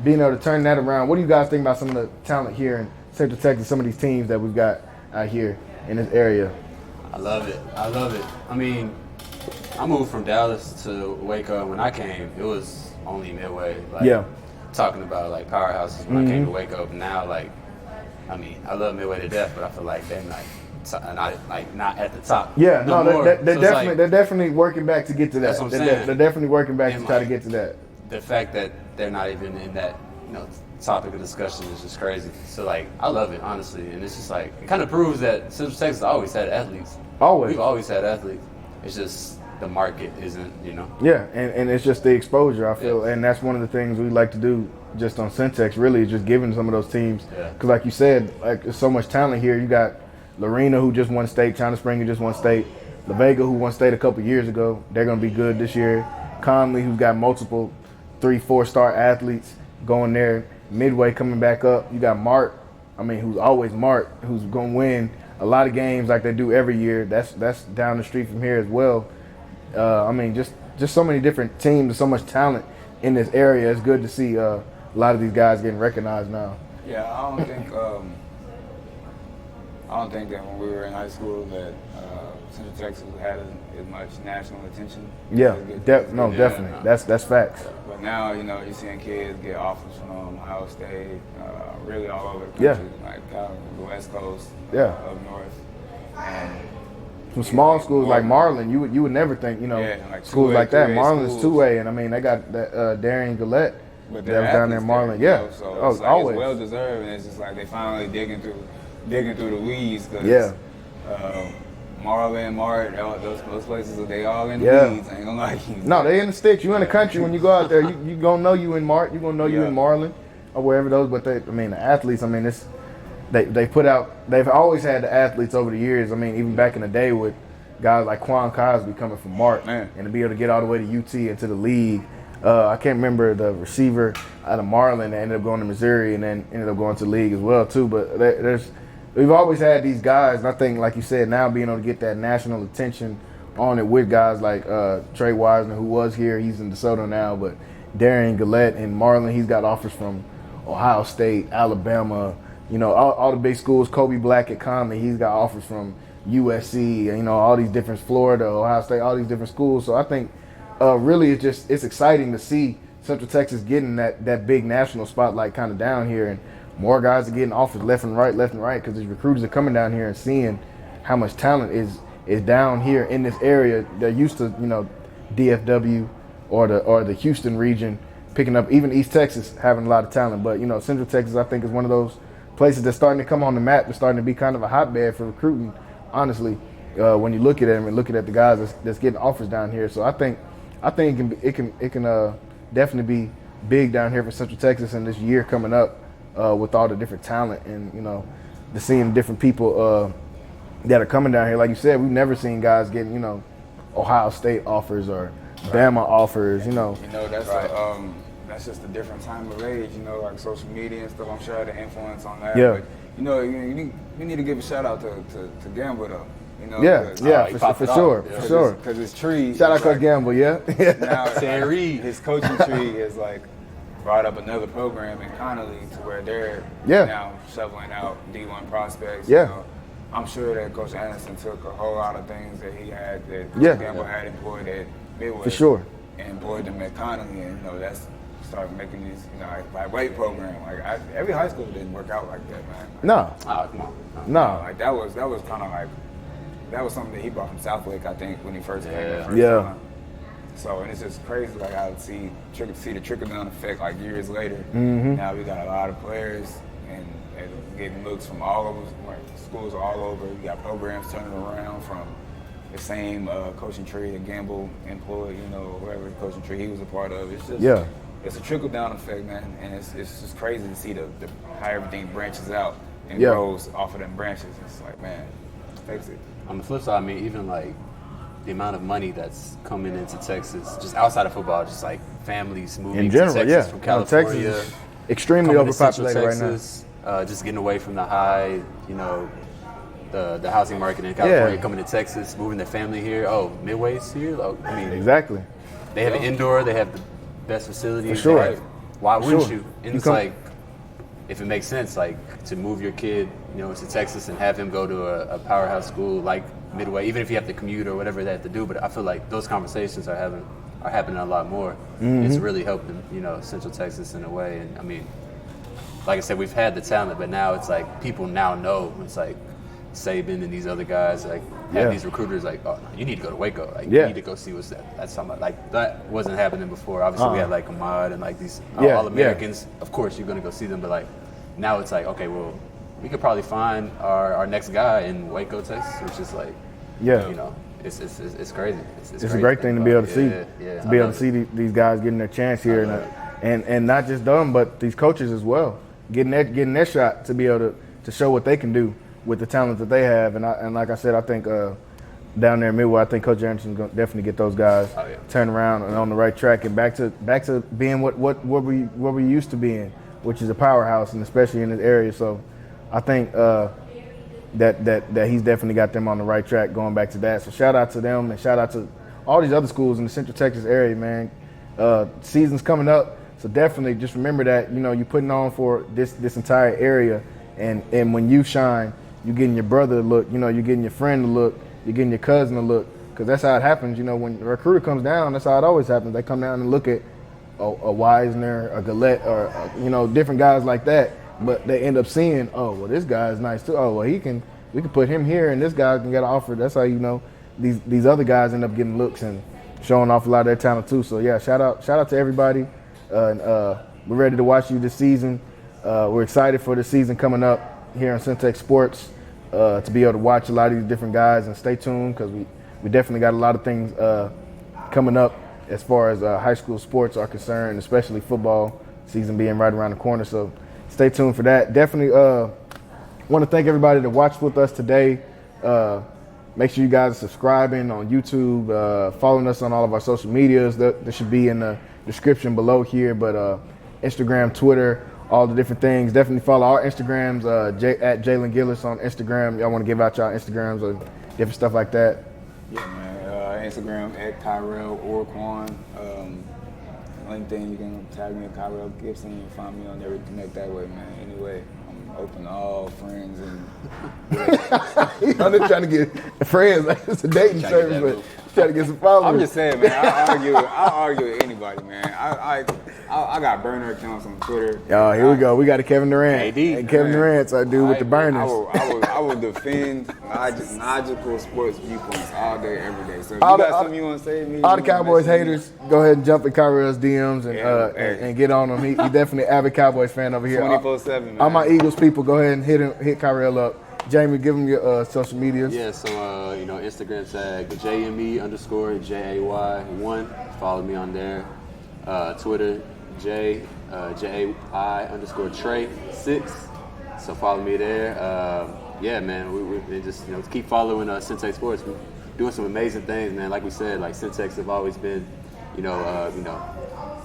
being able to turn that around. What do you guys think about some of the talent here in Central Texas, some of these teams that we've got out here in this area? I love it. I mean, I moved from Dallas to Waco. When I came, it was only Midway. Talking about like powerhouses when I came to Waco. Now, I love Midway to death, but I feel like they're not at the top. Yeah, they're definitely working back to get to that. That's what I'm saying. They're definitely working back to try to get to that. The fact that they're not even in that, topic of discussion is just crazy. So I love it, honestly, and it's just it kind of proves that Central Texas always had athletes. We've always had athletes. It's just the market isn't, Yeah, and it's just the exposure, I feel, and that's one of the things we like to do just on Centex, really, is just giving some of those teams. Because like you said, there's so much talent here. You got Lorena, who just won state, China Spring, who just won state, La Vega, who won state a couple years ago. They're going to be good this year. Conley, who's got multiple 3-4-star athletes going there. Midway coming back up. You got Mart, who's always Mart, who's going to win a lot of games like they do every year. That's down the street from here as well. Just so many different teams and so much talent in this area. It's good to see a lot of these guys getting recognized now. Yeah, I don't think that when we were in high school that Central Texas had as much national attention. Yeah, definitely. That's facts. But now, you're seeing kids get offers from Ohio State, really all over the country, like the West Coast, up north, and some small schools like Marlin, you would never think, schools like that. Marlin's 2A, and they got that Darian Gillette, But that was down there in Marlin. Yeah, so it's, like, always it's well deserved, and it's just like they finally digging through the weeds. Cause, Yeah. Marlin, Mart, those places, they all in the weeds. I ain't gonna lie to you. No, they in the sticks. You in the country when you go out there. You gonna know you in Mart. You gonna know you in Marlin or wherever those. But the athletes. I mean, it's they put out. They've always had the athletes over the years. I mean, even back in the day with guys like Quan Cosby coming from Mart and to be able to get all the way to UT and to the league. I can't remember the receiver out of Marlin that ended up going to Missouri and then ended up going to the league as well too. But we've always had these guys, and I think, like you said, now being able to get that national attention on it with guys like Trey Wiseman, who was here, he's in DeSoto now, but Darian Gillette and Marlin, he's got offers from Ohio State, Alabama, all the big schools. Kobe Black at Conley, he's got offers from USC, all these different Florida, Ohio State, all these different schools. So I think really it's exciting to see Central Texas getting that big national spotlight kind of down here, and more guys are getting offers left and right, because these recruiters are coming down here and seeing how much talent is down here in this area. They're used to, DFW or the Houston region picking up, even East Texas having a lot of talent. But, Central Texas, I think, is one of those places that's starting to come on the map. It's starting to be kind of a hotbed for recruiting, honestly, when you look at them and looking at the guys that's getting offers down here. So I think it can definitely be big down here for Central Texas in this year coming up. With all the different talent and, the seeing different people that are coming down here. Like you said, we've never seen guys getting, Ohio State offers or Bama offers, that's just a different time of age, like social media and stuff. I'm sure had an influence on that. Yeah. But, you need to give a shout out to Gamble, though. For sure. Because his tree. Shout out Coach Gamble, Now, Sam Reed. His coaching tree is like brought up another program in Connolly to where they're now shoveling out D1 prospects. I'm sure that Coach Anderson took a whole lot of things that he had that Coach Gamble had employed at Midway. For sure. And employed them at Connolly, and that's started making these like weight program. Every high school didn't work out like that, man. No. Oh, come on. No. That was kind of like that was something that he brought from Southlake, I think, when he first came the first time. So, and it's just crazy, I would see the trickle-down effect, years later. Mm-hmm. Now we got a lot of players and getting looks from all over, schools all over. We got programs turning around from the same coaching tree that Gamble employed, whatever coaching tree he was a part of. It's just, it's a trickle-down effect, man, and it's just crazy to see how everything branches out and grows off of them branches. It's like, man, fix it. On the flip side, even the amount of money that's coming into Texas, just outside of football, just families moving in general, to Texas from California. Texas is extremely overpopulated right now. Just getting away from the high, the housing market in California, coming to Texas, moving their family here. Oh, Midway's here? Exactly. They have an indoor, they have the best facilities. For sure. Why wouldn't you? And it's if it makes sense, to move your kid, to Texas and have him go to a powerhouse school like Midway, even if you have to commute or whatever they have to do. But I feel like those conversations are happening a lot more. Mm-hmm. It's really helping, Central Texas in a way. And like I said, we've had the talent, but now it's people now know. It's Saban and these other guys, have these recruiters oh, no, you need to go to Waco. You need to go see what's that's something that wasn't happening before. Obviously we had Ahmad and these all Americans. Of course you're gonna go see them, but now it's okay, well, we could probably find our next guy in Waco, Texas, which is it's crazy. It's a great thing to be able to see. To be able to see these guys getting their chance here, and not just them, but these coaches as well, getting their shot to be able to show what they can do with the talent that they have. And like I said, I think down there in Midway, I think Coach Anderson's going to definitely get those guys turned around and on the right track and back to being what we used to being, which is a powerhouse, and especially in this area. So I think that he's definitely got them on the right track going back to that. So shout out to them and shout out to all these other schools in the Central Texas area, man. Season's coming up, so definitely just remember that, you're putting on for this entire area, and when you shine, you're getting your brother a look, you're getting your friend a look, you're getting your cousin a look, because that's how it happens. When a recruiter comes down, that's how it always happens. They come down and look at a Wisner, a Gillette, or different guys like that, but they end up seeing, oh, well, this guy's nice too. Oh, well, we can put him here, and this guy can get an offer. That's how these other guys end up getting looks and showing off a lot of their talent too. So yeah, shout out to everybody, and we're ready to watch you this season. We're excited for the season coming up here on Centex Sports to be able to watch a lot of these different guys, and stay tuned because we definitely got a lot of things coming up as far as high school sports are concerned, especially football season being right around the corner. So stay tuned for that. Definitely want to thank everybody that watched with us today. Make sure you guys are subscribing on YouTube, following us on all of our social medias. That should be in the description below here, but Instagram, Twitter, all the different things. Definitely follow our Instagrams, at Jalen Gillis on Instagram. Y'all want to give out y'all Instagrams or different stuff like that? Yeah, man. Instagram at Kyrell or Quan. LinkedIn, you can tag me at Kyrell Gibson. You can find me on there. We connect that way, man. Anyway, I'm open to all friends and. I'm just trying to get friends. Like it's a dating service, but trying to get some followers. I'm just saying, man. I'll argue with anybody, man. I got burner accounts on Twitter. Oh, here we go. We got a Kevin Durant. And Kevin Durant's our dude with the burners. I will defend logical sports viewpoints all day, every day. So if you got something you want to say to me, all the Cowboys haters, go ahead and jump in Kyrell's DMs and get on him. He definitely an avid Cowboys fan over here. 24/7, man. All my Eagles people, go ahead and hit Kyrell up. Jamie, give them your social medias. Yeah, so Instagram tag JME_JAY1. Follow me on there. Twitter JAI_Trey6. So follow me there. Yeah, man, we just keep following Centex Sports. We're doing some amazing things, man. Like we said, like Centex have always been,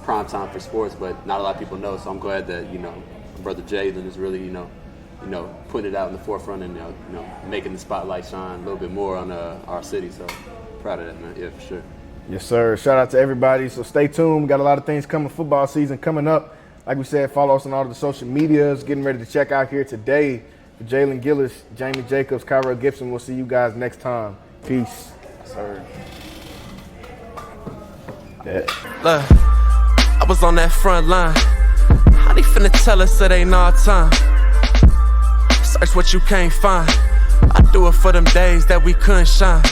prime time for sports, but not a lot of people know. So I'm glad that brother Jalen is really putting it out in the forefront and making the spotlight shine a little bit more on our city. So proud of that, man. Yeah, for sure. Yes, sir. Shout out to everybody. So stay tuned. We got a lot of things coming. Football season coming up. Like we said, follow us on all of the social medias. Getting ready to check out here today for Jalen Gillis, Jamie Jacobs, Kyrell Gibson. We'll see you guys next time. Peace. Sir. Yeah. Look, I was on that front line. How they finna tell us it ain't our time? Search what you can't find. I do it for them days that we couldn't shine.